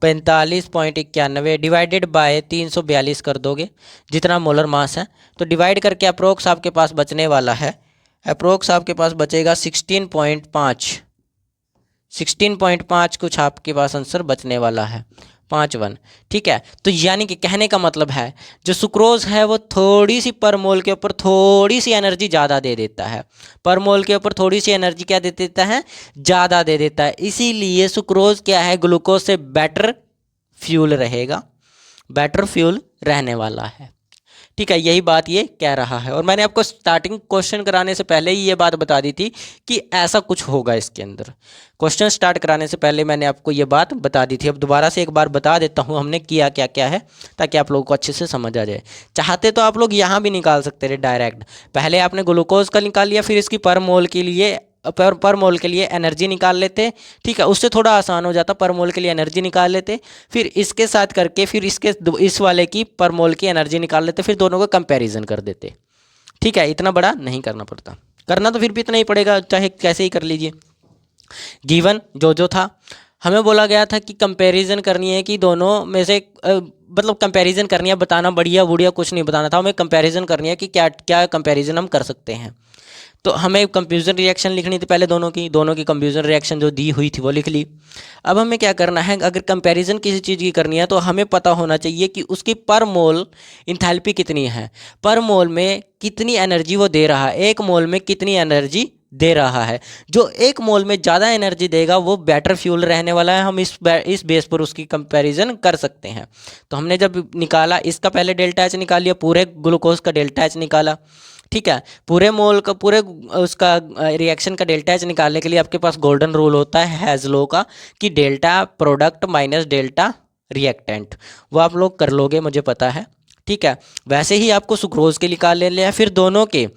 45.91 डिवाइडेड बाय 342 कर दोगे, जितना मोलर मास है। तो डिवाइड करके अप्रोक्स आपके पास बचने वाला है, अप्रोक्स आपके पास बचेगा 16.5 कुछ आपके पास आंसर बचने वाला है, 51, ठीक है। तो यानी कि कहने का मतलब है जो सुक्रोज है वो थोड़ी सी पर मोल के ऊपर थोड़ी सी एनर्जी ज़्यादा दे देता है, पर मोल के ऊपर थोड़ी सी एनर्जी क्या दे देता है, ज़्यादा दे देता है। इसीलिए सुक्रोज क्या है, ग्लूकोज से बेटर फ्यूल रहेगा, बेटर फ्यूल रहने वाला है, ठीक है। यही बात ये कह रहा है। और मैंने आपको स्टार्टिंग क्वेश्चन कराने से पहले ही ये बात बता दी थी कि ऐसा कुछ होगा इसके अंदर। क्वेश्चन स्टार्ट कराने से पहले मैंने आपको ये बात बता दी थी। अब दोबारा से एक बार बता देता हूँ हमने किया क्या क्या है, ताकि आप लोगों को अच्छे से समझ आ जाए। चाहते तो आप लोग यहाँ भी निकाल सकते थे डायरेक्ट। पहले आपने ग्लूकोज का निकाल लिया, फिर इसकी पर मोल के लिए पर मोल के लिए एनर्जी निकाल लेते, ठीक है, उससे थोड़ा आसान हो जाता। पर मोल के लिए एनर्जी निकाल लेते, फिर इसके साथ करके फिर इस वाले की पर मोल की एनर्जी निकाल लेते, फिर दोनों का कंपैरिजन कर देते, ठीक है। इतना बड़ा नहीं करना पड़ता, करना तो फिर भी इतना ही पड़ेगा, चाहे कैसे ही कर लीजिए। गिवन जो था, हमें बोला गया था कि कंपैरिजन करनी है कि दोनों में से मतलब कंपैरिजन करनी है, बताना बढ़िया बुढ़िया कुछ नहीं बताना था, हमें कंपैरिजन करनी है कि क्या क्या कंपैरिजन हम कर सकते हैं। तो हमें कंफ्यूजन रिएक्शन लिखनी थी पहले दोनों की कंफ्यूजन रिएक्शन जो दी हुई थी वो लिख ली। अब हमें क्या करना है, अगर कंपैरिजन किसी चीज़ की करनी है तो हमें पता होना चाहिए कि उसकी पर मोल इंथैल्पी कितनी है, पर मोल में कितनी एनर्जी वो दे रहा है, एक मोल में कितनी एनर्जी दे रहा है। जो एक मोल में ज़्यादा एनर्जी देगा वो बेटर फ्यूल रहने वाला है। हम इस बेस पर उसकी कंपैरिजन कर सकते हैं। तो हमने जब निकाला, इसका पहले डेल्टा एच निकाल लिया, पूरे ग्लूकोज का डेल्टा एच निकाला, ठीक है। पूरे मोल का, पूरे उसका रिएक्शन का डेल्टा एच निकालने के लिए आपके पास गोल्डन रूल होता है हैज़लो का, कि delta product minus delta reactant, वो आप लोग कर लोगे, मुझे पता है, ठीक है। वैसे ही आपको सुक्रोज के निकाल ले लिया, फिर दोनों के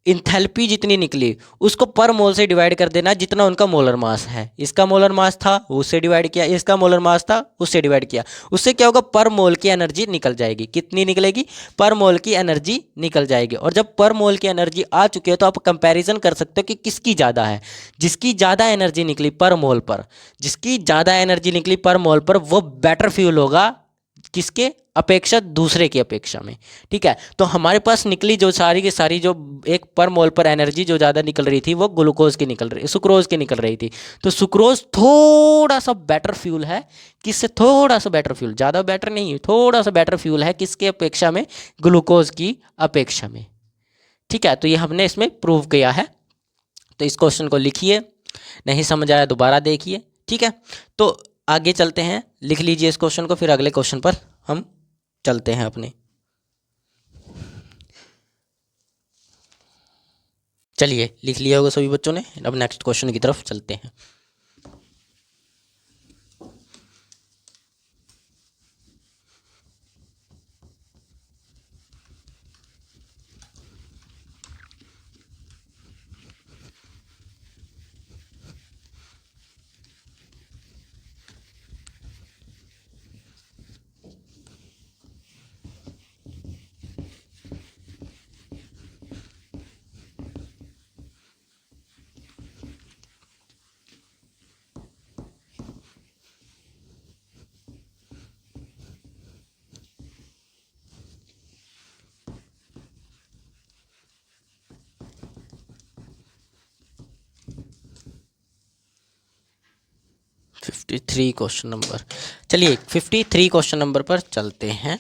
इंथैल्पी जितनी निकली उसको पर मोल से डिवाइड कर देना जितना उनका मोलर मास है। इसका मोलर मास था उससे डिवाइड किया, इसका मोलर मास था उससे डिवाइड किया। उससे क्या होगा, पर मोल की एनर्जी निकल जाएगी। कितनी निकलेगी, पर मोल की एनर्जी निकल जाएगी। और जब पर मोल की एनर्जी आ चुकी है तो आप कंपैरिजन कर सकते हो कि किसकी ज़्यादा है। जिसकी ज़्यादा एनर्जी निकली पर मोल पर, जिसकी ज़्यादा एनर्जी निकली पर मोल पर, वो बेटर फ्यूल होगा किसके अपेक्षा, दूसरे की अपेक्षा में, ठीक है। तो हमारे पास निकली जो सारी की सारी जो एक पर मोल पर एनर्जी जो ज़्यादा निकल रही थी वो ग्लूकोज की निकल रही, सुक्रोज की निकल रही थी। तो सुक्रोज थोड़ा सा बेटर फ्यूल है, किससे, थोड़ा सा बेटर फ्यूल, ज़्यादा बेटर नहीं, थोड़ा सा बेटर फ्यूल है किसके अपेक्षा में, ग्लूकोज की अपेक्षा में, ठीक है। तो ये हमने इसमें प्रूव किया है। तो इस क्वेश्चन को लिखिए, नहीं समझ आया दोबारा देखिए, ठीक है। तो आगे चलते हैं, लिख लीजिए इस क्वेश्चन को, फिर अगले क्वेश्चन पर हम चलते हैं अपने। चलिए, लिख लिया होगा सभी बच्चों ने। अब नेक्स्ट क्वेश्चन की तरफ चलते हैं। 53 क्वेश्चन नंबर, चलिए 53 क्वेश्चन नंबर पर चलते हैं।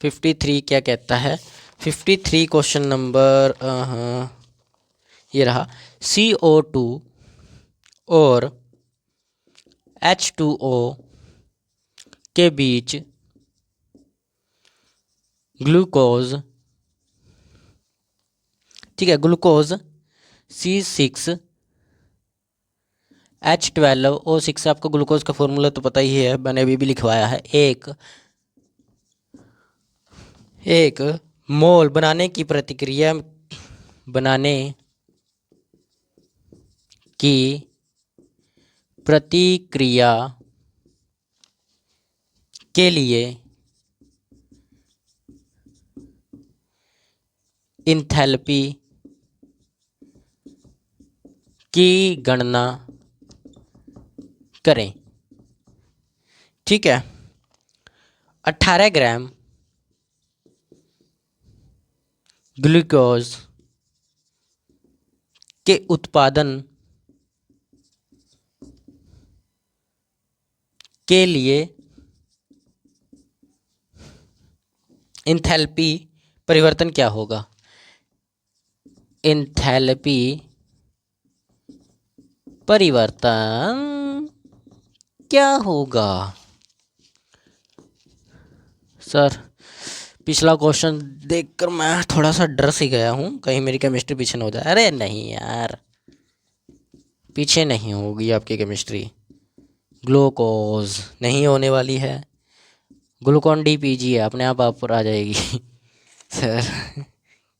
53 क्या कहता है, 53 क्वेश्चन नंबर ये रहा, CO2 और H2O के बीच ग्लूकोज, ठीक है, ग्लूकोज C6H12O6, आपको ग्लूकोज का फॉर्मूला तो पता ही है, मैंने अभी भी लिखवाया है। एक मोल बनाने की प्रतिक्रिया के लिए इंथैल्पी की गणना करें, ठीक है। 18 ग्राम ग्लूकोज के उत्पादन के लिए इंथैल्पी परिवर्तन क्या होगा, इंथैल्पी परिवर्तन क्या होगा। सर, पिछला क्वेश्चन देखकर मैं थोड़ा सा डर सी गया हूँ, कहीं मेरी केमिस्ट्री पीछे न हो जाए। अरे नहीं यार, पीछे नहीं होगी आपकी केमिस्ट्री, ग्लूकोज नहीं होने वाली है, ग्लूकॉन डी पीजिए, अपने आप पर आ जाएगी। सर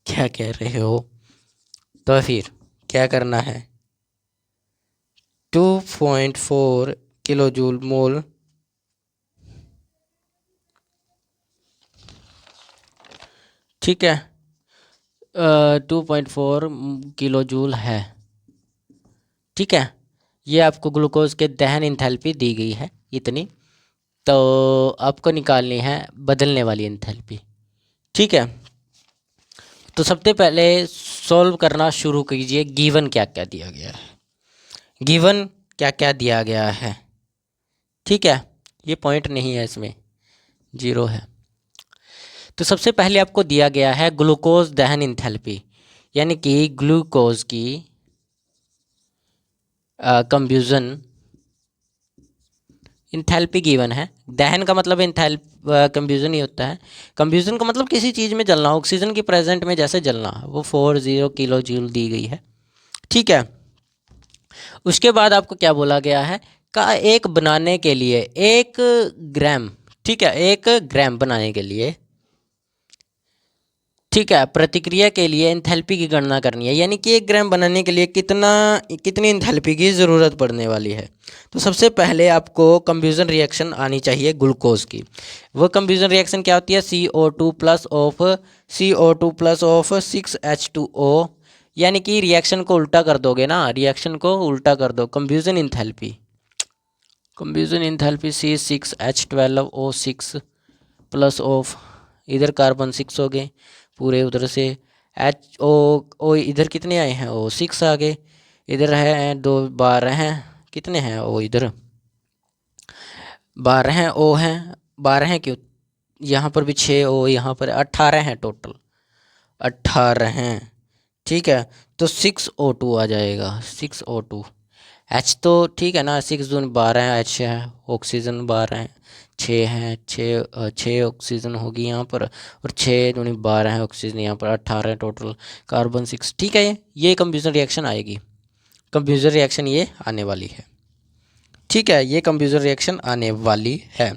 क्या कह रहे हो। तो फिर क्या करना है, 2.4 किलो जूल मोल, ठीक है, 2.4 किलो जूल है, ठीक है। ये आपको ग्लूकोज के दहन इंथैल्पी दी गई है इतनी, तो आपको निकालनी है बदलने वाली इंथैल्पी, ठीक है। तो सबसे पहले सॉल्व करना शुरू कीजिए। गिवन क्या क्या दिया गया है, गिवन क्या क्या दिया गया है। ठीक है, ये पॉइंट नहीं है, इसमें जीरो है। तो सबसे पहले आपको दिया गया है ग्लूकोज दहन इंथैल्पी, यानी कि ग्लूकोज की कंब्यूजन इंथैल्पी गिवन है। दहन का मतलब इंथैल्प कंब्यूजन ही होता है। कंब्यूजन का मतलब किसी चीज़ में जलना, ऑक्सीजन की प्रेजेंट में जैसे जलना, वो 40 किलो जूल दी गई है। ठीक है, उसके बाद आपको क्या बोला गया है का एक बनाने के लिए 1 ग्राम, ठीक है, 1 ग्राम बनाने के लिए, ठीक है, प्रतिक्रिया के लिए एंथैल्पी की गणना करनी है, यानी कि 1 ग्राम बनाने के लिए कितनी एंथैल्पी की ज़रूरत पड़ने वाली है। तो सबसे पहले आपको कंब्यूजन रिएक्शन आनी चाहिए ग्लूकोज की। वो कंब्यूजन रिएक्शन क्या होती है, CO2 plus of CO2 plus of 6H2O, यानी कि रिएक्शन को उल्टा कर दोगे ना, रिएक्शन को उल्टा कर दो। कंब्यूजन इंथैल्पी C6H12O6 प्लस ऑफ, इधर कार्बन 6 हो गए पूरे, उधर से H O इधर कितने आए हैं, O6 आ गए, इधर है 2 12 हैं, कितने हैं O इधर 12 हैं, O हैं 12 हैं, क्यों यहाँ पर भी 6 O, यहाँ पर 18 हैं, टोटल 18 हैं। ठीक है, तो 6O2 आ जाएगा, 6O2। H तो ठीक है ना, 6 दूनी 12 है, H है, ऑक्सीजन 12 है, 6 हैं, 6 ऑक्सीजन होगी यहाँ पर, और 6 दूनी 12 है ऑक्सीजन, यहाँ पर 18 है टोटल, कार्बन 6। ठीक है, ये कंफ्यूजन रिएक्शन आएगी, कंफ्यूजन रिएक्शन ये आने वाली है। ठीक है, ये कंफ्यूजन रिएक्शन आने वाली है।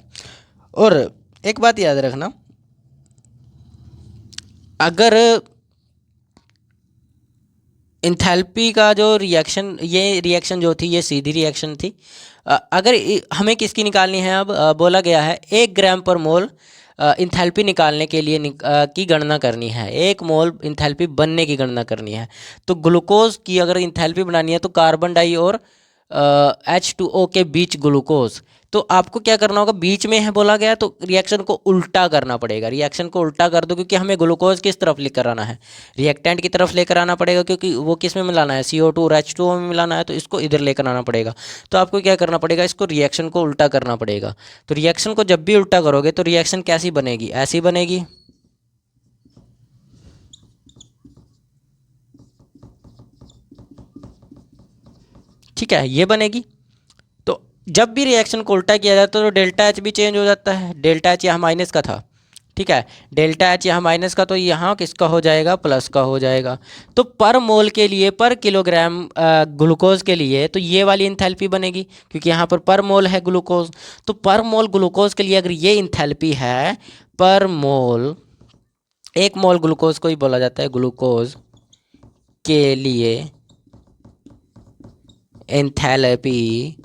और एक बात याद रखना, अगर इंथैल्पी का जो रिएक्शन, ये रिएक्शन जो थी ये सीधी रिएक्शन थी। अगर हमें किसकी निकालनी है, अब बोला गया है 1 ग्राम पर मोल इंथैल्पी निकालने के लिए की गणना करनी है, 1 मोल इंथैल्पी बनने की गणना करनी है। तो ग्लूकोज की अगर इंथैल्पी बनानी है तो कार्बन डाई और H2O के बीच ग्लूकोज, तो आपको क्या करना होगा, बीच में है बोला गया तो रिएक्शन को उल्टा करना पड़ेगा। रिएक्शन को उल्टा कर दो, क्योंकि हमें ग्लूकोज किस तरफ लेकर आना है, रिएक्टेंट की तरफ लेकर आना पड़ेगा, क्योंकि वो किस में मिलाना है, CO2 और H2O में मिलाना है, तो इसको इधर लेकर आना पड़ेगा। तो आपको क्या करना पड़ेगा, इसको रिएक्शन को उल्टा करना पड़ेगा। तो रिएक्शन को जब भी उल्टा करोगे तो रिएक्शन कैसी बनेगी, ऐसी बनेगी। ठीक है, ये बनेगी। तो जब भी रिएक्शन को उल्टा किया जाता है तो डेल्टा H भी चेंज हो जाता है। डेल्टा H यहाँ माइनस का था, ठीक है, डेल्टा H यहाँ माइनस का, तो यहाँ किसका हो जाएगा, प्लस का हो जाएगा। तो पर मोल के लिए, पर किलोग्राम ग्लूकोज के लिए, तो ये वाली इंथैल्पी बनेगी, क्योंकि यहाँ पर मोल है ग्लूकोज। तो पर मोल ग्लूकोज के लिए अगर ये इंथैल्पी है, पर मोल, 1 मोल ग्लूकोज को ही बोला जाता है ग्लूकोज के लिए एंथैल्पी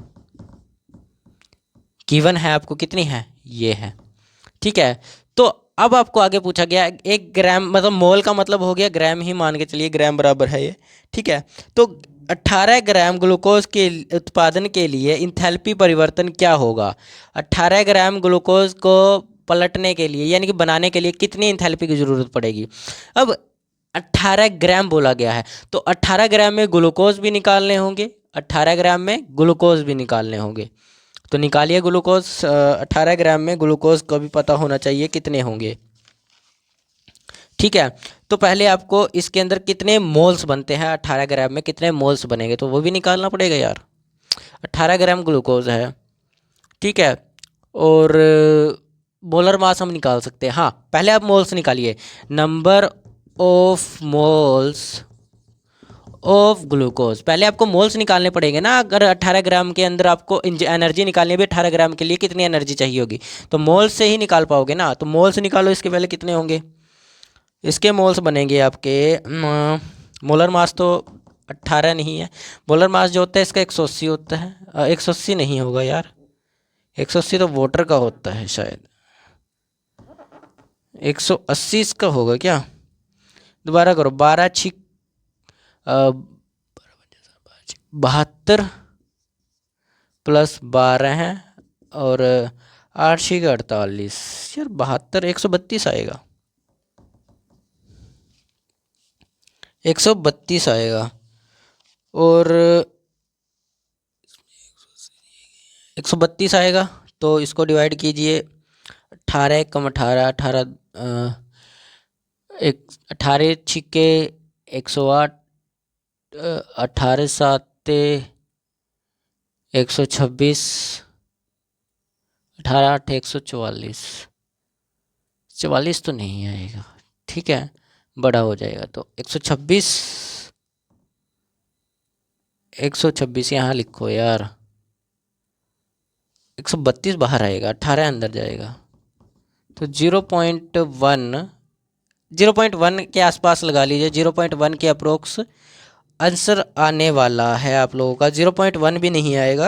गिवन है, आपको कितनी है, ये है। ठीक है, तो अब आपको आगे पूछा गया 1 ग्राम, मतलब मोल का मतलब हो गया ग्राम ही मान के चलिए, ग्राम बराबर है ये। ठीक है, तो 18 ग्राम ग्लूकोज के उत्पादन के लिए इंथैल्पी परिवर्तन क्या होगा। 18 ग्राम ग्लूकोज को पलटने के लिए, यानी कि बनाने के लिए कितनी इंथैल्पी की ज़रूरत पड़ेगी। अब 18 ग्राम बोला गया है, तो 18 ग्राम में ग्लूकोज भी निकालने होंगे, 18 ग्राम में ग्लूकोज भी निकालने होंगे। तो निकालिए ग्लूकोज, 18 ग्राम में ग्लूकोज को भी पता होना चाहिए कितने होंगे। ठीक है, तो पहले आपको इसके अंदर कितने मोल्स बनते हैं, 18 ग्राम में कितने मोल्स बनेंगे, तो वो भी निकालना पड़ेगा यार। 18 ग्राम ग्लूकोज है, ठीक है, और मोलर मास हम निकाल सकते हैं। हाँ, पहले आप मोल्स निकालिए, number of moles of glucose. पहले आपको मोल्स निकालने पड़ेंगे ना, अगर 18 ग्राम के अंदर आपको एनर्जी निकालनी है भी, 18 ग्राम के लिए कितनी एनर्जी चाहिए होगी, तो मोल्स से ही निकाल पाओगे ना। तो मोल्स निकालो, इसके पहले कितने होंगे, इसके मोल्स बनेंगे आपके, मोलर मास तो 18 नहीं है, मोलर मास जो होता है इसका 180 होता है, 180 नहीं होगा यार, 180 तो वाटर का होता है शायद, 180 इसका होगा क्या, दोबारा करो, 12 6 72 प्लस 12 है, और 8 6 48, यार 72, 132 आएगा। 132 आएगा। और 132 आएगा तो इसको डिवाइड कीजिए। 18 कम 18, 18 एक 18 छिक्के 108, 18 साते 126, 18 8 144, 44 तो नहीं आएगा, ठीक है, बड़ा हो जाएगा तो 126, 126 यहाँ लिखो यार, 132 बाहर आएगा, 18 अंदर जाएगा, तो 0.1 के आसपास लगा लीजिए, 0.1 के अप्रोक्स आंसर आने वाला है आप लोगों का। 0.1 भी नहीं आएगा।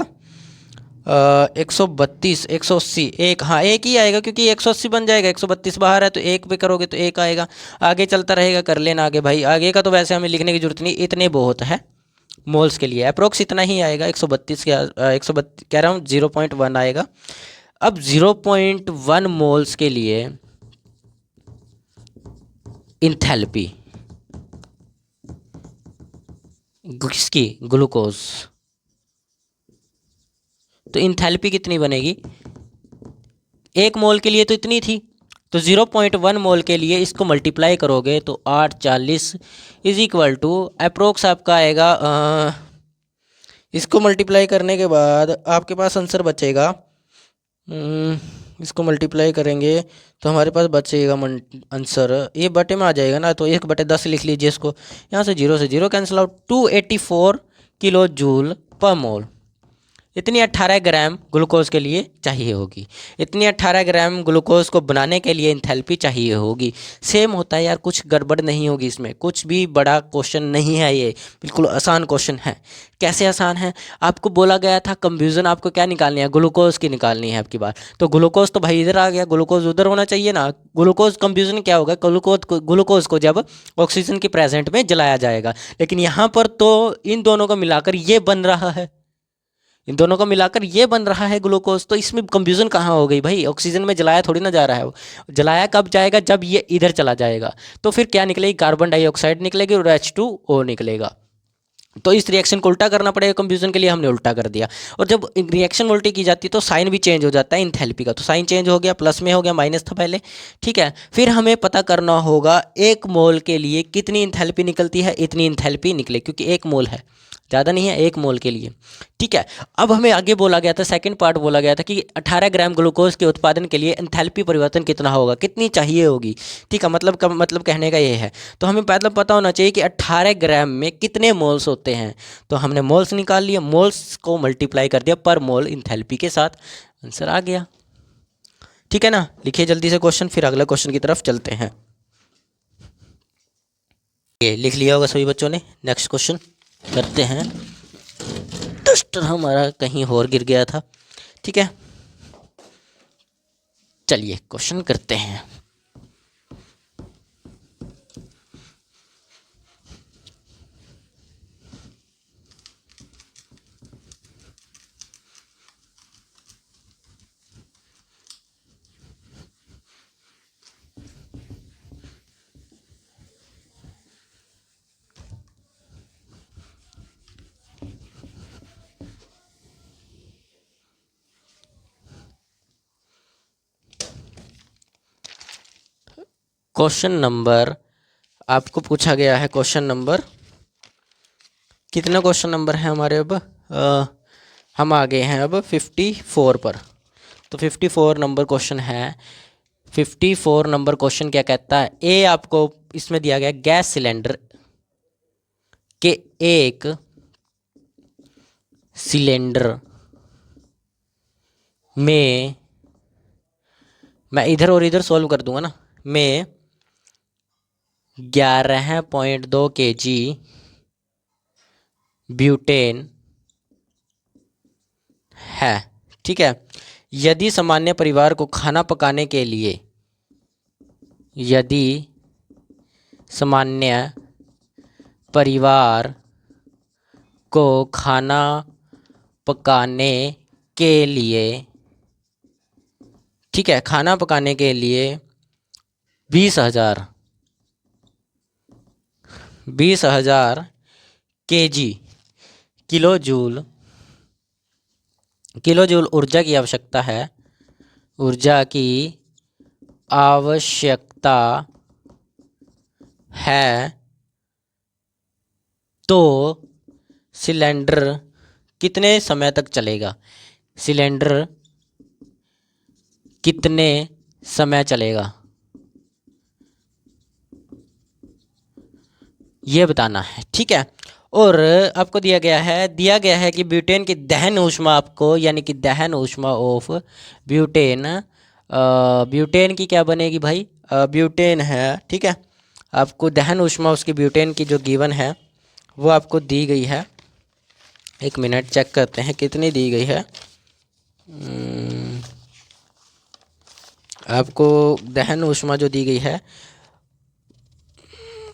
132, 180, एक, हाँ एक ही आएगा क्योंकि 180 बन जाएगा, 132 बाहर है तो एक पे करोगे तो एक आएगा। आगे चलता रहेगा, कर लेना आगे भाई। आगे का तो वैसे हमें लिखने की जरूरत नहीं, इतने बहुत है मोल्स के लिए, अप्रोक्स इतना ही आएगा। 132 के 132 कह रहा हूँ, 0.1 आएगा। अब 0.1 मोल्स के लिए इंथैल्पी किसकी, ग्लूकोज, तो इंथैल्पी कितनी बनेगी, एक मोल के लिए तो इतनी थी, तो 0.1 मोल के लिए इसको मल्टीप्लाई करोगे तो 840 इज इक्वल टू अप्रोक्स आपका आएगा। इसको मल्टीप्लाई करने के बाद आपके पास आंसर बचेगा, इसको मल्टीप्लाई करेंगे तो हमारे पास बचेगा आंसर, ये बटे में आ जाएगा ना, तो 1/10 लिख लीजिए इसको। यहाँ से 0 से 0 कैंसिल आउट, 284 किलो जूल पर मोल। इतनी 18 ग्राम ग्लूकोज के लिए चाहिए होगी। इतनी 18 ग्राम ग्लूकोज को बनाने के लिए इंथैल्पी चाहिए होगी। सेम होता है यार, कुछ गड़बड़ नहीं होगी इसमें, कुछ भी बड़ा क्वेश्चन नहीं है ये, बिल्कुल आसान क्वेश्चन है। कैसे आसान है, आपको बोला गया था कंफ्यूजन आपको क्या निकालनी है, ग्लूकोज की निकालनी है आपकी बात, तो ग्लूकोज तो भाई इधर आ गया, ग्लूकोज उधर होना चाहिए ना। ग्लूकोज कंफ्यूजन क्या होगा, ग्लूकोज को जब ऑक्सीजन के प्रेजेंट में जलाया जाएगा, लेकिन यहाँ पर तो इन दोनों को मिलाकर ये बन रहा है, इन दोनों को मिलाकर ये बन रहा है ग्लूकोज, तो इसमें कंफ्यूजन कहाँ हो गई भाई, ऑक्सीजन में जलाया थोड़ी ना जा रहा है वो, जलाया कब जाएगा, जब ये इधर चला जाएगा, तो फिर क्या निकलेगी, कार्बन डाइऑक्साइड निकलेगी और H2O निकलेगा। तो इस रिएक्शन को उल्टा करना पड़ेगा, कंफ्यूजन के लिए हमने उल्टा कर दिया। और जब रिएक्शन उल्टी की जाती है तो साइन भी चेंज हो जाता है इंथैल्पी का, तो साइन चेंज हो गया, प्लस में हो गया, माइनस था पहले, ठीक है। फिर हमें पता करना होगा एक मोल के लिए कितनी इंथैल्पी निकलती है, इतनी इंथैल्पी निकले, क्योंकि एक मोल है, ज़्यादा नहीं है, एक मोल के लिए, ठीक है। अब हमें आगे बोला गया था, सेकंड पार्ट बोला गया था कि 18 ग्राम ग्लूकोज के उत्पादन के लिए एंथैल्पी परिवर्तन कितना होगा, कितनी चाहिए होगी, ठीक है। मतलब कहने का ये है, तो हमें पहले पता होना चाहिए कि 18 ग्राम में कितने मोल्स होते हैं, तो हमने मोल्स निकाल लिए, मोल्स को मल्टीप्लाई कर दिया पर मोल एंथैल्पी के साथ, आंसर आ गया, ठीक है ना। लिखिए जल्दी से क्वेश्चन, फिर अगले क्वेश्चन की तरफ चलते हैं। ये लिख लिया होगा सभी बच्चों ने। नेक्स्ट क्वेश्चन करते हैं। डस्टर हमारा कहीं और गिर गया था, ठीक है, चलिए क्वेश्चन करते हैं। क्वेश्चन नंबर आपको पूछा गया है, क्वेश्चन नंबर कितना, क्वेश्चन नंबर है हमारे अब हम आ गए हैं अब 54 पर। तो 54 नंबर क्वेश्चन है। 54 नंबर क्वेश्चन क्या कहता है, ए आपको इसमें दिया गया गैस सिलेंडर के एक सिलेंडर में, मैं इधर और इधर सॉल्व कर दूंगा ना, में 11.2 kg ब्यूटेन है, ठीक है। यदि सामान्य परिवार को खाना पकाने के लिए, यदि सामान्य परिवार को खाना पकाने के लिए, ठीक है, खाना पकाने के लिए 20,000 20,000 kg किलो जूल ऊर्जा की आवश्यकता है, ऊर्जा की आवश्यकता है, तो सिलेंडर कितने समय तक चलेगा? सिलेंडर कितने समय चलेगा ये बताना है, ठीक है। और आपको दिया गया है कि ब्यूटेन की दहन ऊष्मा आपको, यानी कि दहन ऊष्मा ऑफ ब्यूटेन, ब्यूटेन की क्या बनेगी भाई? ब्यूटेन है, ठीक है। आपको दहन ऊष्मा उसकी ब्यूटेन की जो गिवन है वो आपको दी गई है। एक मिनट चेक करते हैं कितनी दी गई है। आपको दहन ऊष्मा जो दी गई है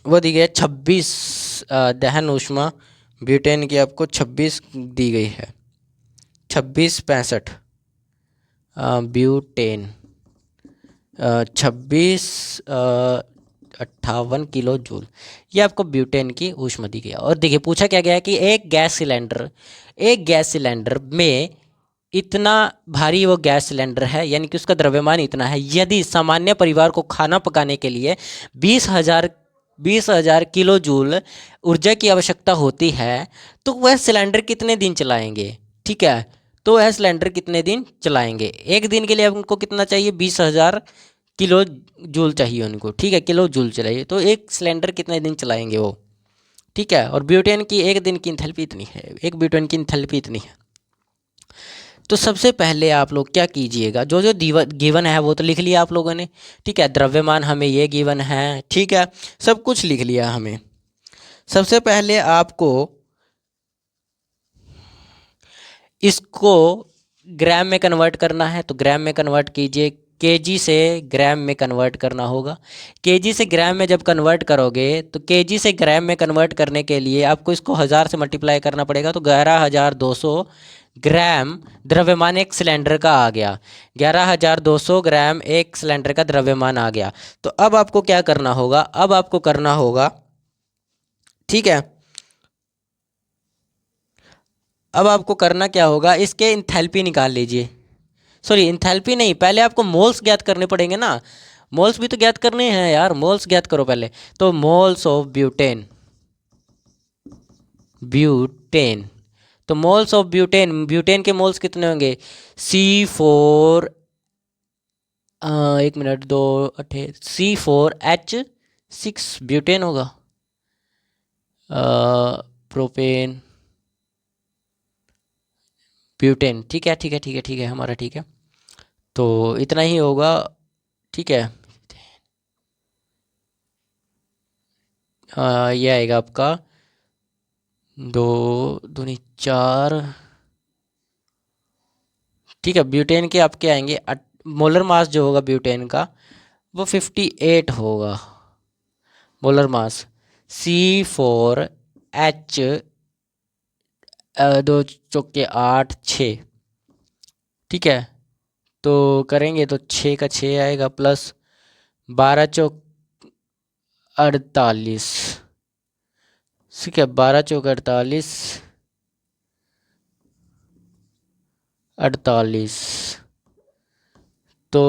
वो दी गई है 26। दहन ऊष्मा ब्यूटेन की आपको 26 दी गई है, 2665 ब्यूटेन 2658 किलो जूल, ये आपको ब्यूटेन की ऊष्मा दी गई है। और देखिए पूछा क्या गया है कि एक गैस सिलेंडर में इतना भारी वो गैस सिलेंडर है, यानी कि उसका द्रव्यमान इतना है। यदि सामान्य परिवार को खाना पकाने के लिए 20,000 किलो जूल ऊर्जा की आवश्यकता होती है, तो वह सिलेंडर कितने दिन चलाएंगे? ठीक है, तो वह सिलेंडर कितने दिन चलाएंगे? एक दिन के लिए उनको कितना चाहिए? 20,000 किलो जूल चाहिए उनको, ठीक है, किलो जूल चाहिए। तो एक सिलेंडर कितने दिन चलाएंगे वो, ठीक है। और ब्यूटेन की एक दिन की इंथैल्पी इतनी है, एक ब्यूटेन की इंथैल्पी इतनी है। तो सबसे पहले आप लोग क्या कीजिएगा, जो जो गिवन है वो तो लिख लिया आप लोगों ने, ठीक है। द्रव्यमान हमें ये गिवन है, ठीक है, सब कुछ लिख लिया हमें। सबसे पहले आपको इसको ग्राम में कन्वर्ट करना है, तो ग्राम में कन्वर्ट कीजिए। केजी से ग्राम में कन्वर्ट करना होगा। केजी से ग्राम में जब कन्वर्ट करोगे तो केजी से ग्राम में कन्वर्ट करने के लिए आपको इसको 1000 से मल्टीप्लाई करना पड़ेगा, तो 11,200 ग्राम द्रव्यमान एक सिलेंडर का आ गया। 11,200 ग्राम एक सिलेंडर का द्रव्यमान आ गया। तो अब आपको क्या करना होगा? अब आपको करना होगा, ठीक है, अब आपको करना क्या होगा, इसके इंथैल्पी निकाल लीजिए। सॉरी, इंथैल्पी नहीं, पहले आपको मोल्स ज्ञात करने पड़ेंगे ना। मोल्स भी तो ज्ञात करने हैं यार, मोल्स ज्ञात करो पहले। तो मोल्स ऑफ ब्यूटेन, ब्यूटेन तो मोल्स ऑफ ब्यूटेन, ब्यूटेन के मोल्स कितने होंगे? C4, एक मिनट, 2 8 C4H6 ब्यूटेन होगा। प्रोपेन ब्यूटेन, ठीक है, ठीक है, ठीक है, ठीक है, हमारा ठीक है। तो इतना ही होगा, ठीक है। ये आएगा आपका 2 दूनी 4, ठीक है। ब्यूटेन के आपके आएंगे मोलर मास जो होगा ब्यूटेन का वो 58 होगा मोलर मास। C4H 2 चौके 8 6, ठीक है। तो करेंगे तो 6 का 6 आएगा, प्लस 12 चौक 48, ठीक है, 12 चौक 48 48, तो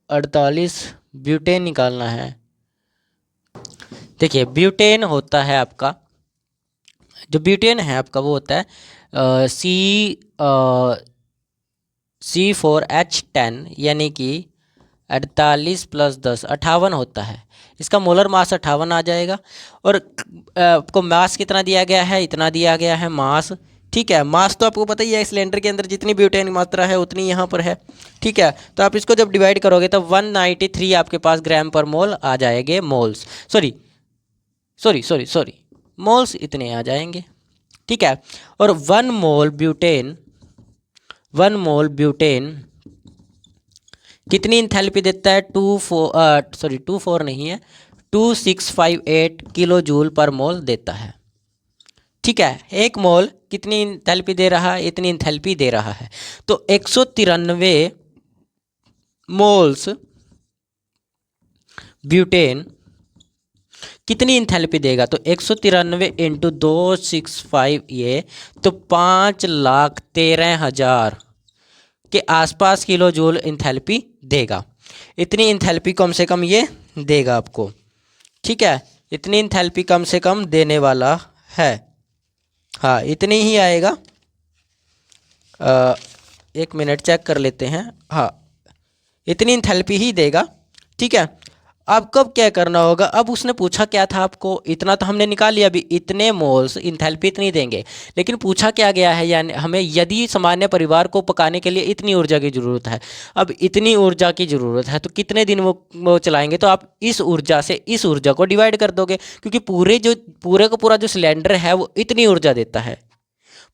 48 ब्यूटेन निकालना है। देखिए ब्यूटेन होता है आपका, जो ब्यूटेन है आपका वो होता है C4H10, यानी कि 48 + 10 58 होता है। इसका मोलर मास 58 आ जाएगा। और आपको मास कितना दिया गया है? इतना दिया गया है मास, ठीक है। मास तो आपको पता ही है, सिलेंडर के अंदर जितनी ब्यूटेन की मात्रा है उतनी यहाँ पर है, ठीक है। तो आप इसको जब डिवाइड करोगे तो 193 आपके पास ग्राम पर मोल आ जाएंगे। Moles, sorry sorry sorry sorry moles इतने आ जाएंगे, ठीक है। और 1 मोल ब्यूटेन कितनी इंथैल्पी देता है? 24 नहीं है, 2658 किलो जूल पर मोल देता है, ठीक है। एक मोल कितनी इंथैल्पी दे रहा है? इतनी इंथैल्पी दे रहा है। तो 193 मोल्स ब्यूटेन कितनी इंथैल्पी देगा? तो 193 इंटू 265 ये, तो 5,13,000 के आसपास किलो जूल इंथैल्पी देगा। इतनी इंथैल्पी कम से कम ये देगा आपको, ठीक है। इतनी इंथैल्पी कम से कम देने वाला है, हाँ इतनी ही आएगा। एक मिनट चेक कर लेते हैं, हाँ इतनी इंथैल्पी ही देगा, ठीक है। अब कब क्या करना होगा? अब उसने पूछा क्या था आपको, इतना तो हमने निकाल लिया, अभी इतने मोल्स इंथैल्पी इतनी देंगे, लेकिन पूछा क्या गया है, यानी हमें यदि सामान्य परिवार को पकाने के लिए इतनी ऊर्जा की ज़रूरत है, अब इतनी ऊर्जा की ज़रूरत है तो कितने दिन वो चलाएंगे, तो आप इस ऊर्जा से इस ऊर्जा को डिवाइड कर दोगे, क्योंकि पूरे का पूरा जो सिलेंडर है वो इतनी ऊर्जा देता है,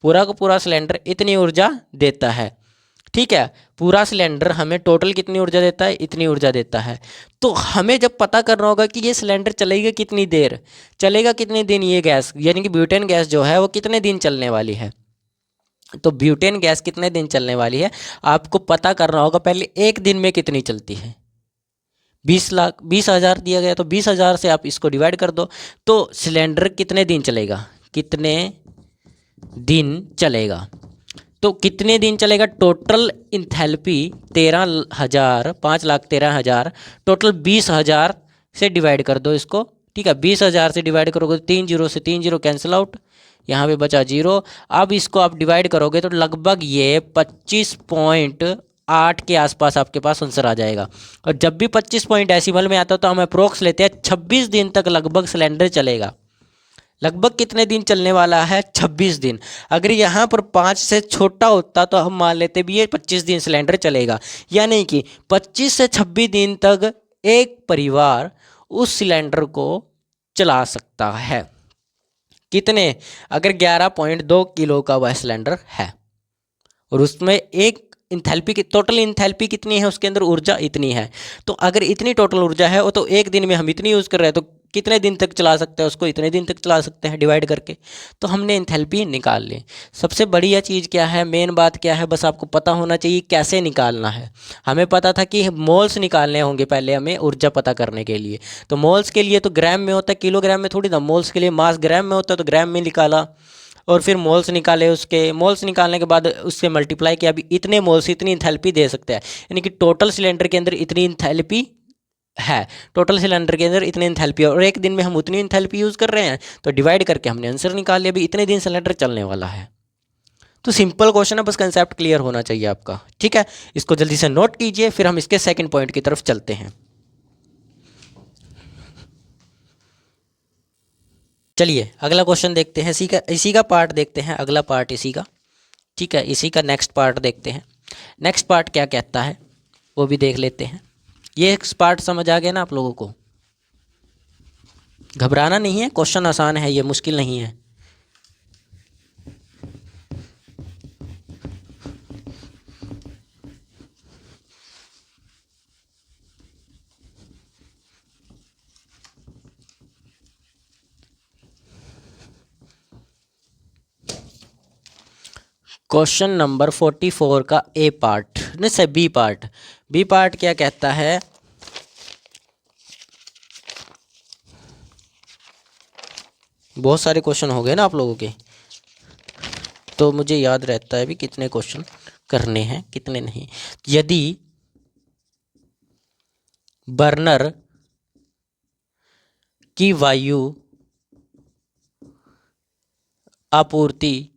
पूरा का पूरा सिलेंडर इतनी ऊर्जा देता है, ठीक है। पूरा सिलेंडर हमें टोटल कितनी ऊर्जा देता है? इतनी ऊर्जा देता है। तो हमें जब पता करना होगा कि ये सिलेंडर चलेगा कितनी देर, चलेगा कितने दिन, ये गैस यानी कि ब्यूटेन गैस जो है वो कितने दिन चलने वाली है, तो ब्यूटेन गैस कितने दिन चलने वाली है आपको पता करना होगा। पहले एक दिन में कितनी चलती है, 20,000 दिया गया, तो 20,000 से आप इसको डिवाइड कर दो, तो सिलेंडर कितने दिन चलेगा, कितने दिन चलेगा, तो कितने दिन चलेगा? टोटल इंथैल्पी 13,000, 5,13,000, टोटल 20,000 से डिवाइड कर दो इसको, ठीक है। 20,000 से डिवाइड करोगे तो 3 जीरो से 3 जीरो कैंसिल आउट, यहाँ पे बचा 0। अब इसको आप डिवाइड करोगे तो लगभग ये 25.8 के आसपास आपके पास आंसर आ जाएगा। और जब भी 25 पॉइंट डेसिमल में आता है तो हम अप्रोक्स लेते हैं 26 दिन तक लगभग सिलेंडर चलेगा। लगभग कितने दिन चलने वाला है? 26 दिन। अगर यहाँ पर 5 से छोटा होता तो हम मान लेते भी ये 25 दिन सिलेंडर चलेगा, यानी कि 25 से 26 दिन तक एक परिवार उस सिलेंडर को चला सकता है। कितने? अगर 11.2 किलो का वह सिलेंडर है और उसमें एक इंथैल्पी की टोटल इंथैल्पी कितनी है, उसके अंदर ऊर्जा इतनी है, तो अगर इतनी टोटल ऊर्जा है वो तो एक दिन में हम इतनी यूज़ कर रहे हैं, तो कितने दिन तक चला सकते हैं उसको? इतने दिन तक चला सकते हैं डिवाइड करके। तो हमने इंथैल्पी निकाल ली। सबसे बढ़िया चीज़ क्या है, मेन बात क्या है, बस आपको पता होना चाहिए कैसे निकालना है। हमें पता था कि मोल्स निकालने होंगे पहले हमें ऊर्जा पता करने के लिए, तो मोल्स के लिए तो ग्राम में होता है, किलोग्राम में थोड़ी ना। मोल्स के लिए मास ग्राम में होता है तो ग्राम में निकाला, और फिर मोल्स निकाले, उसके मोल्स निकालने के बाद उससे मल्टीप्लाई किया, अभी इतने मोल्स इतनी इंथैल्पी दे सकते हैं, यानी कि टोटल सिलेंडर के अंदर इतनी इंथैल्पी है, टोटल सिलेंडर के अंदर इतनी इंथैल्पी है, और एक दिन में हम उतनी इंथैल्पी यूज़ कर रहे हैं, तो डिवाइड करके हमने आंसर निकाल लिया, अभी इतने दिन सिलेंडर चलने वाला है। तो सिंपल क्वेश्चन है, बस कंसेप्ट क्लियर होना चाहिए आपका, ठीक है। इसको जल्दी से नोट कीजिए, फिर हम इसके सेकंड पॉइंट की तरफ चलते हैं। चलिए अगला क्वेश्चन देखते हैं, इसी का पार्ट देखते हैं, अगला पार्ट इसी का, ठीक है। इसी का नेक्स्ट पार्ट देखते हैं। नेक्स्ट पार्ट क्या कहता है वो भी देख लेते हैं। ये पार्ट समझ आ गया ना आप लोगों को? घबराना नहीं है, क्वेश्चन आसान है, ये मुश्किल नहीं है। क्वेश्चन नंबर 44 का ए पार्ट, नहीं sir B part. B part क्या कहता है? बहुत सारे क्वेश्चन हो गए ना आप लोगों के, तो मुझे याद रहता है भी कितने क्वेश्चन करने हैं कितने नहीं। यदि बर्नर की वायु आपूर्ति,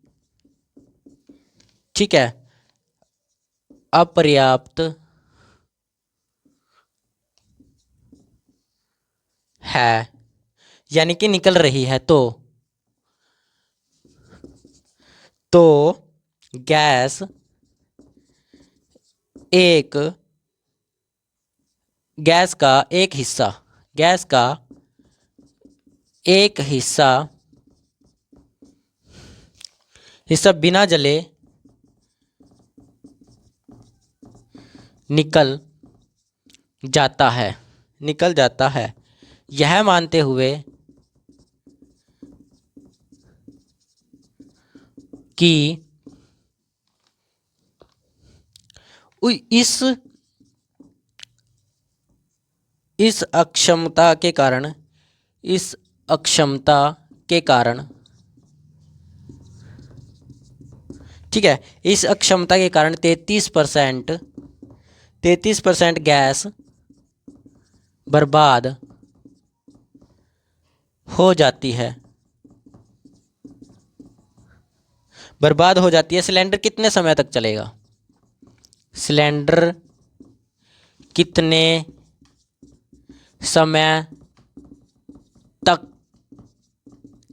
ठीक है, अपर्याप्त है, यानी कि निकल रही है, तो गैस एक गैस का एक हिस्सा गैस का एक हिस्सा हिस्सा बिना जले निकल जाता है, यह मानते हुए कि इस अक्षमता के कारण इस अक्षमता के कारण, ठीक है, इस अक्षमता के कारण 33% गैस बर्बाद हो जाती है। सिलेंडर कितने समय तक चलेगा? सिलेंडर कितने समय तक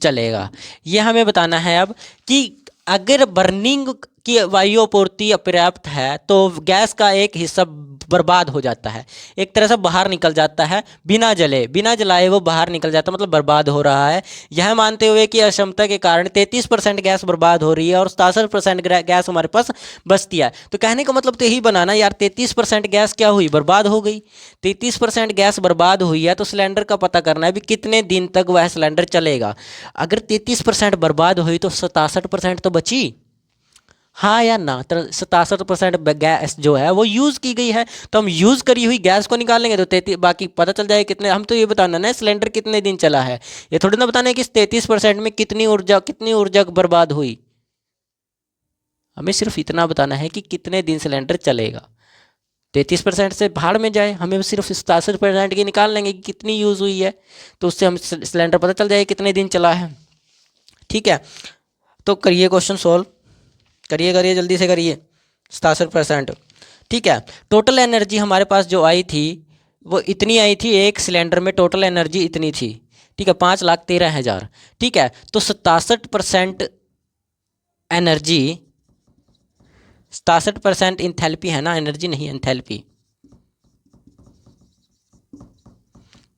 चलेगा, ये हमें बताना है अब कि अगर बर्निंग की वायु आपूर्ति अपर्याप्त है तो गैस का एक हिस्सा बर्बाद हो जाता है, एक तरह से बाहर निकल जाता है, बिना जलाए वो बाहर निकल जाता है, मतलब बर्बाद हो रहा है। यह मानते हुए कि अक्षमता के कारण 33% गैस बर्बाद हो रही है और 67% गैस हमारे पास बचती है। तो कहने का मतलब तो यही बनाना यार, 33% गैस क्या हुई? बर्बाद हो गई। 33% गैस बर्बाद हुई है तो सिलेंडर का पता करना है भी कितने दिन तक वह सिलेंडर चलेगा। अगर 33% बर्बाद हुई तो 67% तो बची, हाँ या ना? तो 67% गैस जो है वो यूज़ की गई है, तो हम यूज़ करी हुई गैस को निकालेंगे तो 33, बाकी पता चल जाए कितने। हम तो ये बताना ना सिलेंडर कितने दिन चला है, ये थोड़ी ना बताना है कि 33% में कितनी ऊर्जा बर्बाद हुई। हमें सिर्फ इतना बताना है कि कितने दिन सिलेंडर चलेगा। 33% से भाड़ में जाए, हमें सिर्फ 67% की निकाल लेंगे कि कितनी यूज़ हुई है, तो उससे हम सिलेंडर पता चल जाए कितने दिन चला है। ठीक है, तो करिए क्वेश्चन सॉल्व, करिए जल्दी से करिए। 67%, ठीक है। टोटल एनर्जी हमारे पास जो आई थी वो इतनी आई थी, एक सिलेंडर में टोटल एनर्जी इतनी थी, ठीक है, 5,13,000, ठीक है। तो 67% एनर्जी, 67% इंथैल्पी है ना, एनर्जी नहीं इंथैल्पी,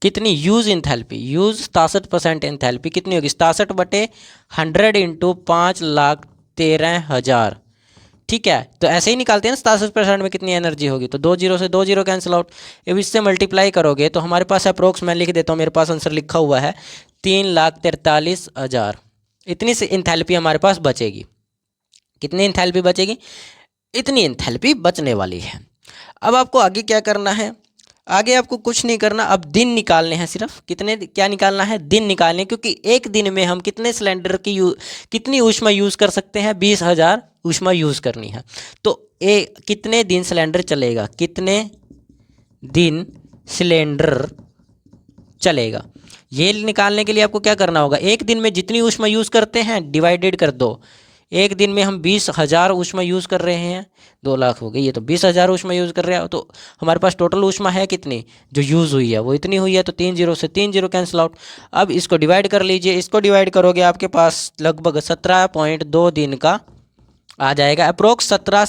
कितनी यूज इंथैल्पी, यूज 67% इंथैल्पी कितनी होगी? 67/100 इंटू 5,13,000, ठीक है। तो ऐसे ही निकालते हैं ना 67% में कितनी एनर्जी होगी, तो 2 जीरो से 2 जीरो कैंसिल आउट। अब इससे मल्टीप्लाई करोगे तो हमारे पास अप्रोक्स, मैं लिख देता हूँ, मेरे पास आंसर लिखा हुआ है 3,43,000। इतनी से इंथैल्पी हमारे पास बचेगी। कितनी इंथैल्पी बचेगी? इतनी इंथैल्पी बचने वाली है। अब आपको आगे क्या करना है? आगे आपको कुछ नहीं करना, अब दिन निकालने हैं सिर्फ। कितने, क्या निकालना है? दिन निकालने, क्योंकि एक दिन में हम कितने सिलेंडर की कितनी ऊष्मा यूज़ कर सकते हैं? 20,000 ऊष्मा यूज़ करनी है। तो कितने दिन सिलेंडर चलेगा? कितने दिन सिलेंडर चलेगा, ये निकालने के लिए आपको क्या करना होगा? एक दिन में जितनी ऊष्मा यूज़ करते हैं डिवाइडेड कर दो। एक दिन में हम 20,000 ऊष्मा यूज़ कर रहे हैं, 2 लाख हो गई, ये तो 20,000 ऊष्मा यूज़ कर रहे हैं, तो हमारे पास टोटल ऊष्मा है कितनी जो यूज़ हुई है? वो इतनी हुई है, तो 3 जीरो से 3 जीरो कैंसिल आउट। अब इसको डिवाइड कर लीजिए, इसको डिवाइड करोगे आपके पास लगभग 17.2 दिन का आ जाएगा। अप्रोक्स 17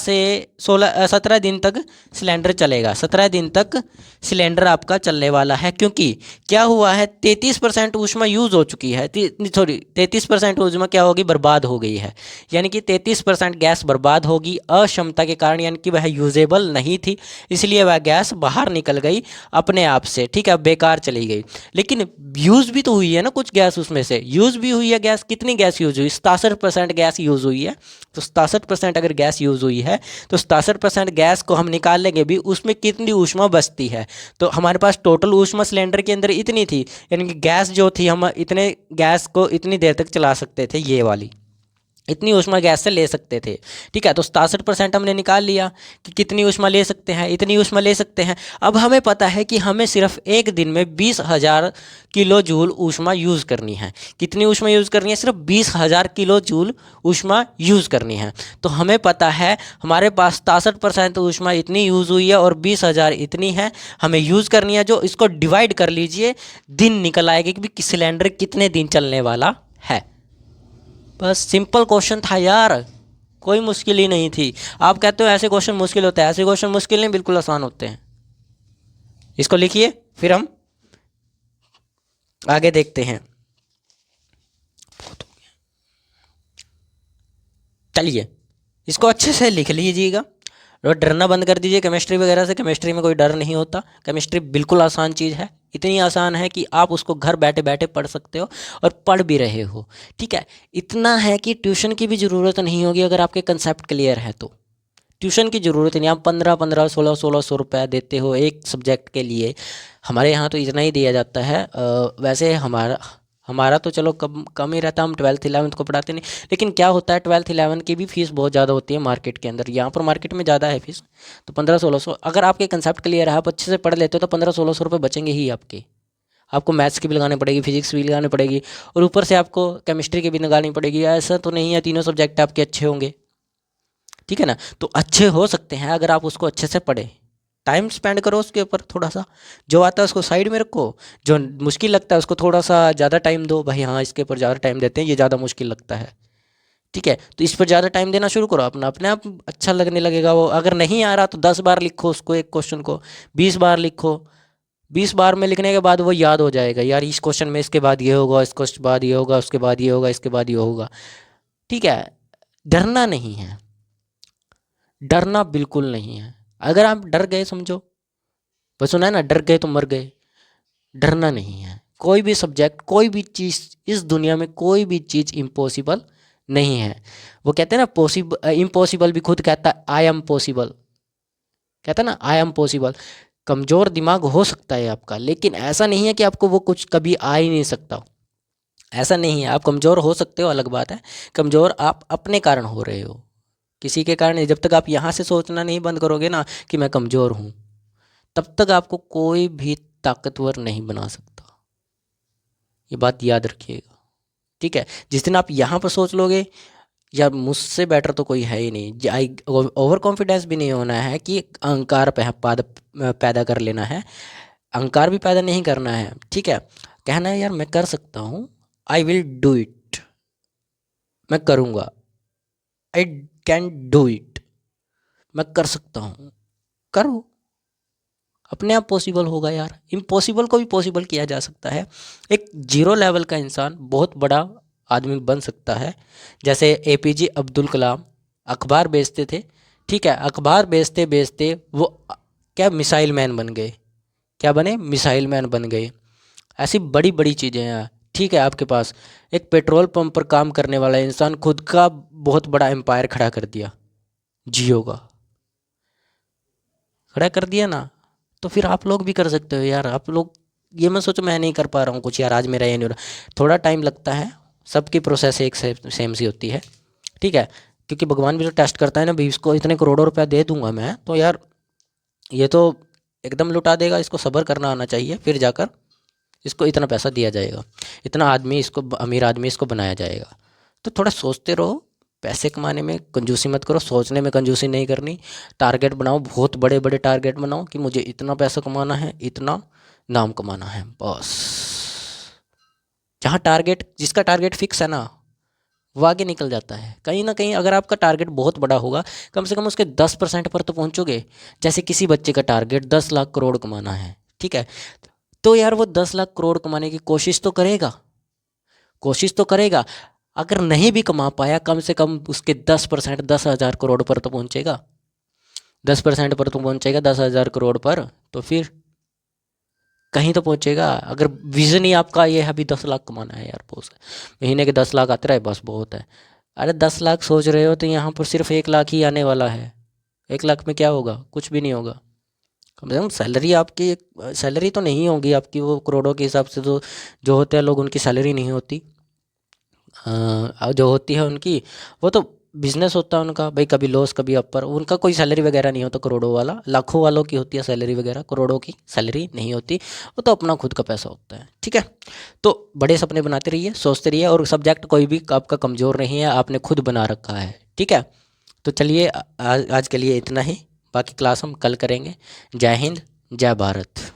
दिन तक सिलेंडर चलेगा, 17 दिन तक सिलेंडर आपका चलने वाला है। क्योंकि क्या हुआ है, 33% ऊष्मा यूज़ हो चुकी है, 33% ऊष्मा क्या होगी? बर्बाद हो गई है, यानी कि 33% गैस बर्बाद होगी अक्षमता के कारण, यानी कि वह यूजेबल नहीं थी, इसलिए वह गैस बाहर निकल गई अपने आप से, ठीक है, बेकार चली गई। लेकिन यूज़ भी तो हुई है ना कुछ गैस, उसमें से यूज़ भी हुई है गैस। कितनी गैस यूज़ हुई? 67% गैस यूज़ हुई है। तो 67% अगर गैस यूज़ हुई है तो 67% गैस को हम निकाल लेंगे भी, उसमें कितनी ऊष्मा बचती है। तो हमारे पास टोटल ऊष्मा सिलेंडर के अंदर इतनी थी, यानी कि गैस जो थी, हम इतने गैस को इतनी देर तक चला सकते थे, ये वाली इतनी ऊष्मा गैस से ले सकते थे, ठीक है। तो 67% हमने निकाल लिया कि कितनी ऊष्मा ले सकते हैं, इतनी ऊष्मा ले सकते हैं। अब हमें पता है कि हमें सिर्फ एक दिन में 20,000 किलो जूल ऊष्मा यूज़ करनी है। कितनी ऊष्मा यूज़ करनी है? सिर्फ 20,000 किलो जूल ऊष्मा यूज़ करनी है। तो हमें पता है हमारे पास 67% ऊष्मा इतनी यूज़ हुई है और 20,000 इतनी है हमें यूज़ करनी है। जो इसको डिवाइड कर लीजिए, दिन निकल आएगी कि सिलेंडर कितने दिन चलने वाला है। बस सिंपल क्वेश्चन था यार, कोई मुश्किल ही नहीं थी। आप कहते हो ऐसे क्वेश्चन मुश्किल होता है, ऐसे क्वेश्चन मुश्किल नहीं, बिल्कुल आसान होते हैं। इसको लिखिए, फिर हम आगे देखते हैं। चलिए इसको अच्छे से लिख लीजिएगा और डरना बंद कर दीजिए केमिस्ट्री वगैरह से। केमिस्ट्री में कोई डर नहीं होता, केमिस्ट्री बिल्कुल आसान चीज़ है, इतनी आसान है कि आप उसको घर बैठे बैठे पढ़ सकते हो और पढ़ भी रहे हो, ठीक है। इतना है कि ट्यूशन की भी ज़रूरत नहीं होगी अगर आपके कंसेप्ट क्लियर है तो। ट्यूशन की ज़रूरत नहीं, आप 15-15, 1600 रुपया देते हो एक सब्जेक्ट के लिए। हमारे यहाँ तो इतना ही दिया जाता है। वैसे हमारा तो चलो कम कम ही रहता, हम 12th 11th को पढ़ाते नहीं। लेकिन क्या होता है 12th 11 की भी फ़ीस बहुत ज़्यादा होती है मार्केट के अंदर, यहाँ पर मार्केट में ज़्यादा है फीस। तो 1500-1600, अगर आपके कंसेप्ट क्लियर है, आप अच्छे से पढ़ लेते हो, तो 1500-1600 रुपये बचेंगे ही आपके। आपको मैथ्स की भी लगानी पड़ेगी, फिजिक्स भी लगानी पड़ेगी, और ऊपर से आपको केमिस्ट्री की भी निकालनी पड़ेगी। ऐसा तो नहीं है तीनों सब्जेक्ट आपके अच्छे होंगे, ठीक है ना। तो अच्छे हो सकते हैं अगर आप उसको अच्छे से पढ़ें, टाइम स्पेंड करो उसके ऊपर थोड़ा सा, जो आता है उसको साइड में रखो, जो मुश्किल लगता है उसको थोड़ा सा ज़्यादा टाइम दो, भाई हाँ इसके ऊपर ज़्यादा टाइम देते हैं, ये ज़्यादा मुश्किल लगता है, ठीक है, तो इस पर ज़्यादा टाइम देना शुरू करो, अपना अपने आप अच्छा लगने लगेगा वो। अगर नहीं आ रहा तो 10 बार लिखो उसको, एक क्वेश्चन को 20 बार लिखो, 20 बार में लिखने के बाद वो याद हो जाएगा, यार इस क्वेश्चन में इसके बाद ये होगा, इस क्वेश्चन बाद ये होगा, उसके बाद ये होगा, इसके बाद ये होगा, ठीक है। डरना नहीं है, डरना बिल्कुल नहीं है। अगर आप डर गए समझो, बस सुना है ना, डर गए तो मर गए। डरना नहीं है, कोई भी सब्जेक्ट, कोई भी चीज़ इस दुनिया में, कोई भी चीज़ इम्पॉसिबल नहीं है। वो कहते हैं ना पॉसिबल, इम्पॉसिबल भी खुद कहता है आई एम पॉसिबल, कहता है ना आई एम पॉसिबल। कमज़ोर दिमाग हो सकता है आपका, लेकिन ऐसा नहीं है कि आपको वो कुछ कभी आ ही नहीं सकता। ऐसा नहीं है, आप कमज़ोर हो सकते हो, अलग बात है। कमज़ोर आप अपने कारण हो रहे हो, किसी के कारण नहीं। जब तक आप यहाँ से सोचना नहीं बंद करोगे ना कि मैं कमज़ोर हूँ, तब तक आपको कोई भी ताकतवर नहीं बना सकता। ये बात याद रखिएगा, ठीक है। जिस दिन आप यहाँ पर सोच लोगे यार मुझसे बेटर तो कोई है ही नहीं, आई ओवर कॉन्फिडेंस भी नहीं होना है कि अहंकार पैदा कर लेना है, अहंकार भी पैदा नहीं करना है, ठीक है। कहना है यार मैं कर सकता हूँ, आई विल डू इट, मैं करूँगा, आई कैन डू इट, मैं कर सकता हूँ, करो, अपने आप पॉसिबल होगा यार। इम्पॉसिबल को भी पॉसिबल किया जा सकता है। एक जीरो लेवल का इंसान बहुत बड़ा आदमी बन सकता है। जैसे एपीजे अब्दुल कलाम अखबार बेचते थे, ठीक है, अखबार बेचते बेचते वो क्या मिसाइल मैन बन गए, क्या बने, मिसाइल मैन बन गए। ऐसी बड़ी बड़ी चीज़ें हैं, ठीक है। आपके पास एक पेट्रोल पंप पर काम करने वाला इंसान खुद का बहुत बड़ा एम्पायर खड़ा कर दिया, जियो का खड़ा कर दिया ना। तो फिर आप लोग भी कर सकते हो यार। आप लोग ये मत सोचो मैं नहीं कर पा रहा हूँ कुछ यार, आज मेरा ये नहीं हो रहा, थोड़ा टाइम लगता है, सबकी प्रोसेस एक सेम सी होती है, ठीक है। क्योंकि भगवान भी तो टेस्ट करता है ना, भी इसको इतने करोड़ों रुपया दे दूंगा मैं, तो यार ये तो एकदम लुटा देगा, इसको सब्र करना आना चाहिए, फिर जाकर इसको इतना पैसा दिया जाएगा, इतना आदमी इसको, अमीर आदमी इसको बनाया जाएगा। तो थोड़ा सोचते रहो, पैसे कमाने में कंजूसी मत करो, सोचने में कंजूसी नहीं करनी। टारगेट बनाओ, बहुत बड़े बड़े टारगेट बनाओ कि मुझे इतना पैसा कमाना है, इतना नाम कमाना है, बस। जहाँ टारगेट, जिसका टारगेट फिक्स है ना, वो आगे निकल जाता है कहीं ना कहीं। अगर आपका टारगेट बहुत बड़ा होगा, कम से कम उसके 10% पर तो पहुँचोगे। जैसे किसी बच्चे का टारगेट 10 लाख करोड़ कमाना है, ठीक है, तो यार वो 10 लाख करोड़ कमाने की कोशिश तो करेगा, कोशिश तो करेगा। अगर नहीं भी कमा पाया, कम से कम उसके 10%, 10,000 करोड़ पर तो पहुंचेगा, 10% पर तो पहुंचेगा, 10,000 करोड़ पर, तो फिर कहीं तो पहुंचेगा। अगर विजन ही आपका ये है अभी 10 लाख कमाना है यार, बहुत महीने के 10 लाख आते रहे बस बहुत है। अरे 10 लाख सोच रहे हो तो यहाँ पर सिर्फ 1 लाख ही आने वाला है। 1 लाख में क्या होगा, कुछ भी नहीं होगा। कम से कम सैलरी आपकी, सैलरी तो नहीं होगी आपकी वो करोड़ों के हिसाब से, तो जो होते हैं लोग उनकी सैलरी नहीं होती, जो होती है उनकी, वो तो बिजनेस होता है उनका, भाई कभी लॉस कभी अपर, उनका कोई सैलरी वगैरह नहीं होता करोड़ों वाला। लाखों वालों की होती है सैलरी वगैरह, करोड़ों की सैलरी नहीं होती। वो तो अपना खुद का पैसा होता है, ठीक है। तो बड़े सपने बनाते रहिए, सोचते रहिए, और सब्जेक्ट कोई भी आपका कमज़ोर नहीं है, आपने खुद बना रखा है, ठीक है। तो चलिए आज के लिए इतना ही, बाकी क्लास हम कल करेंगे। जय हिंद, जय भारत।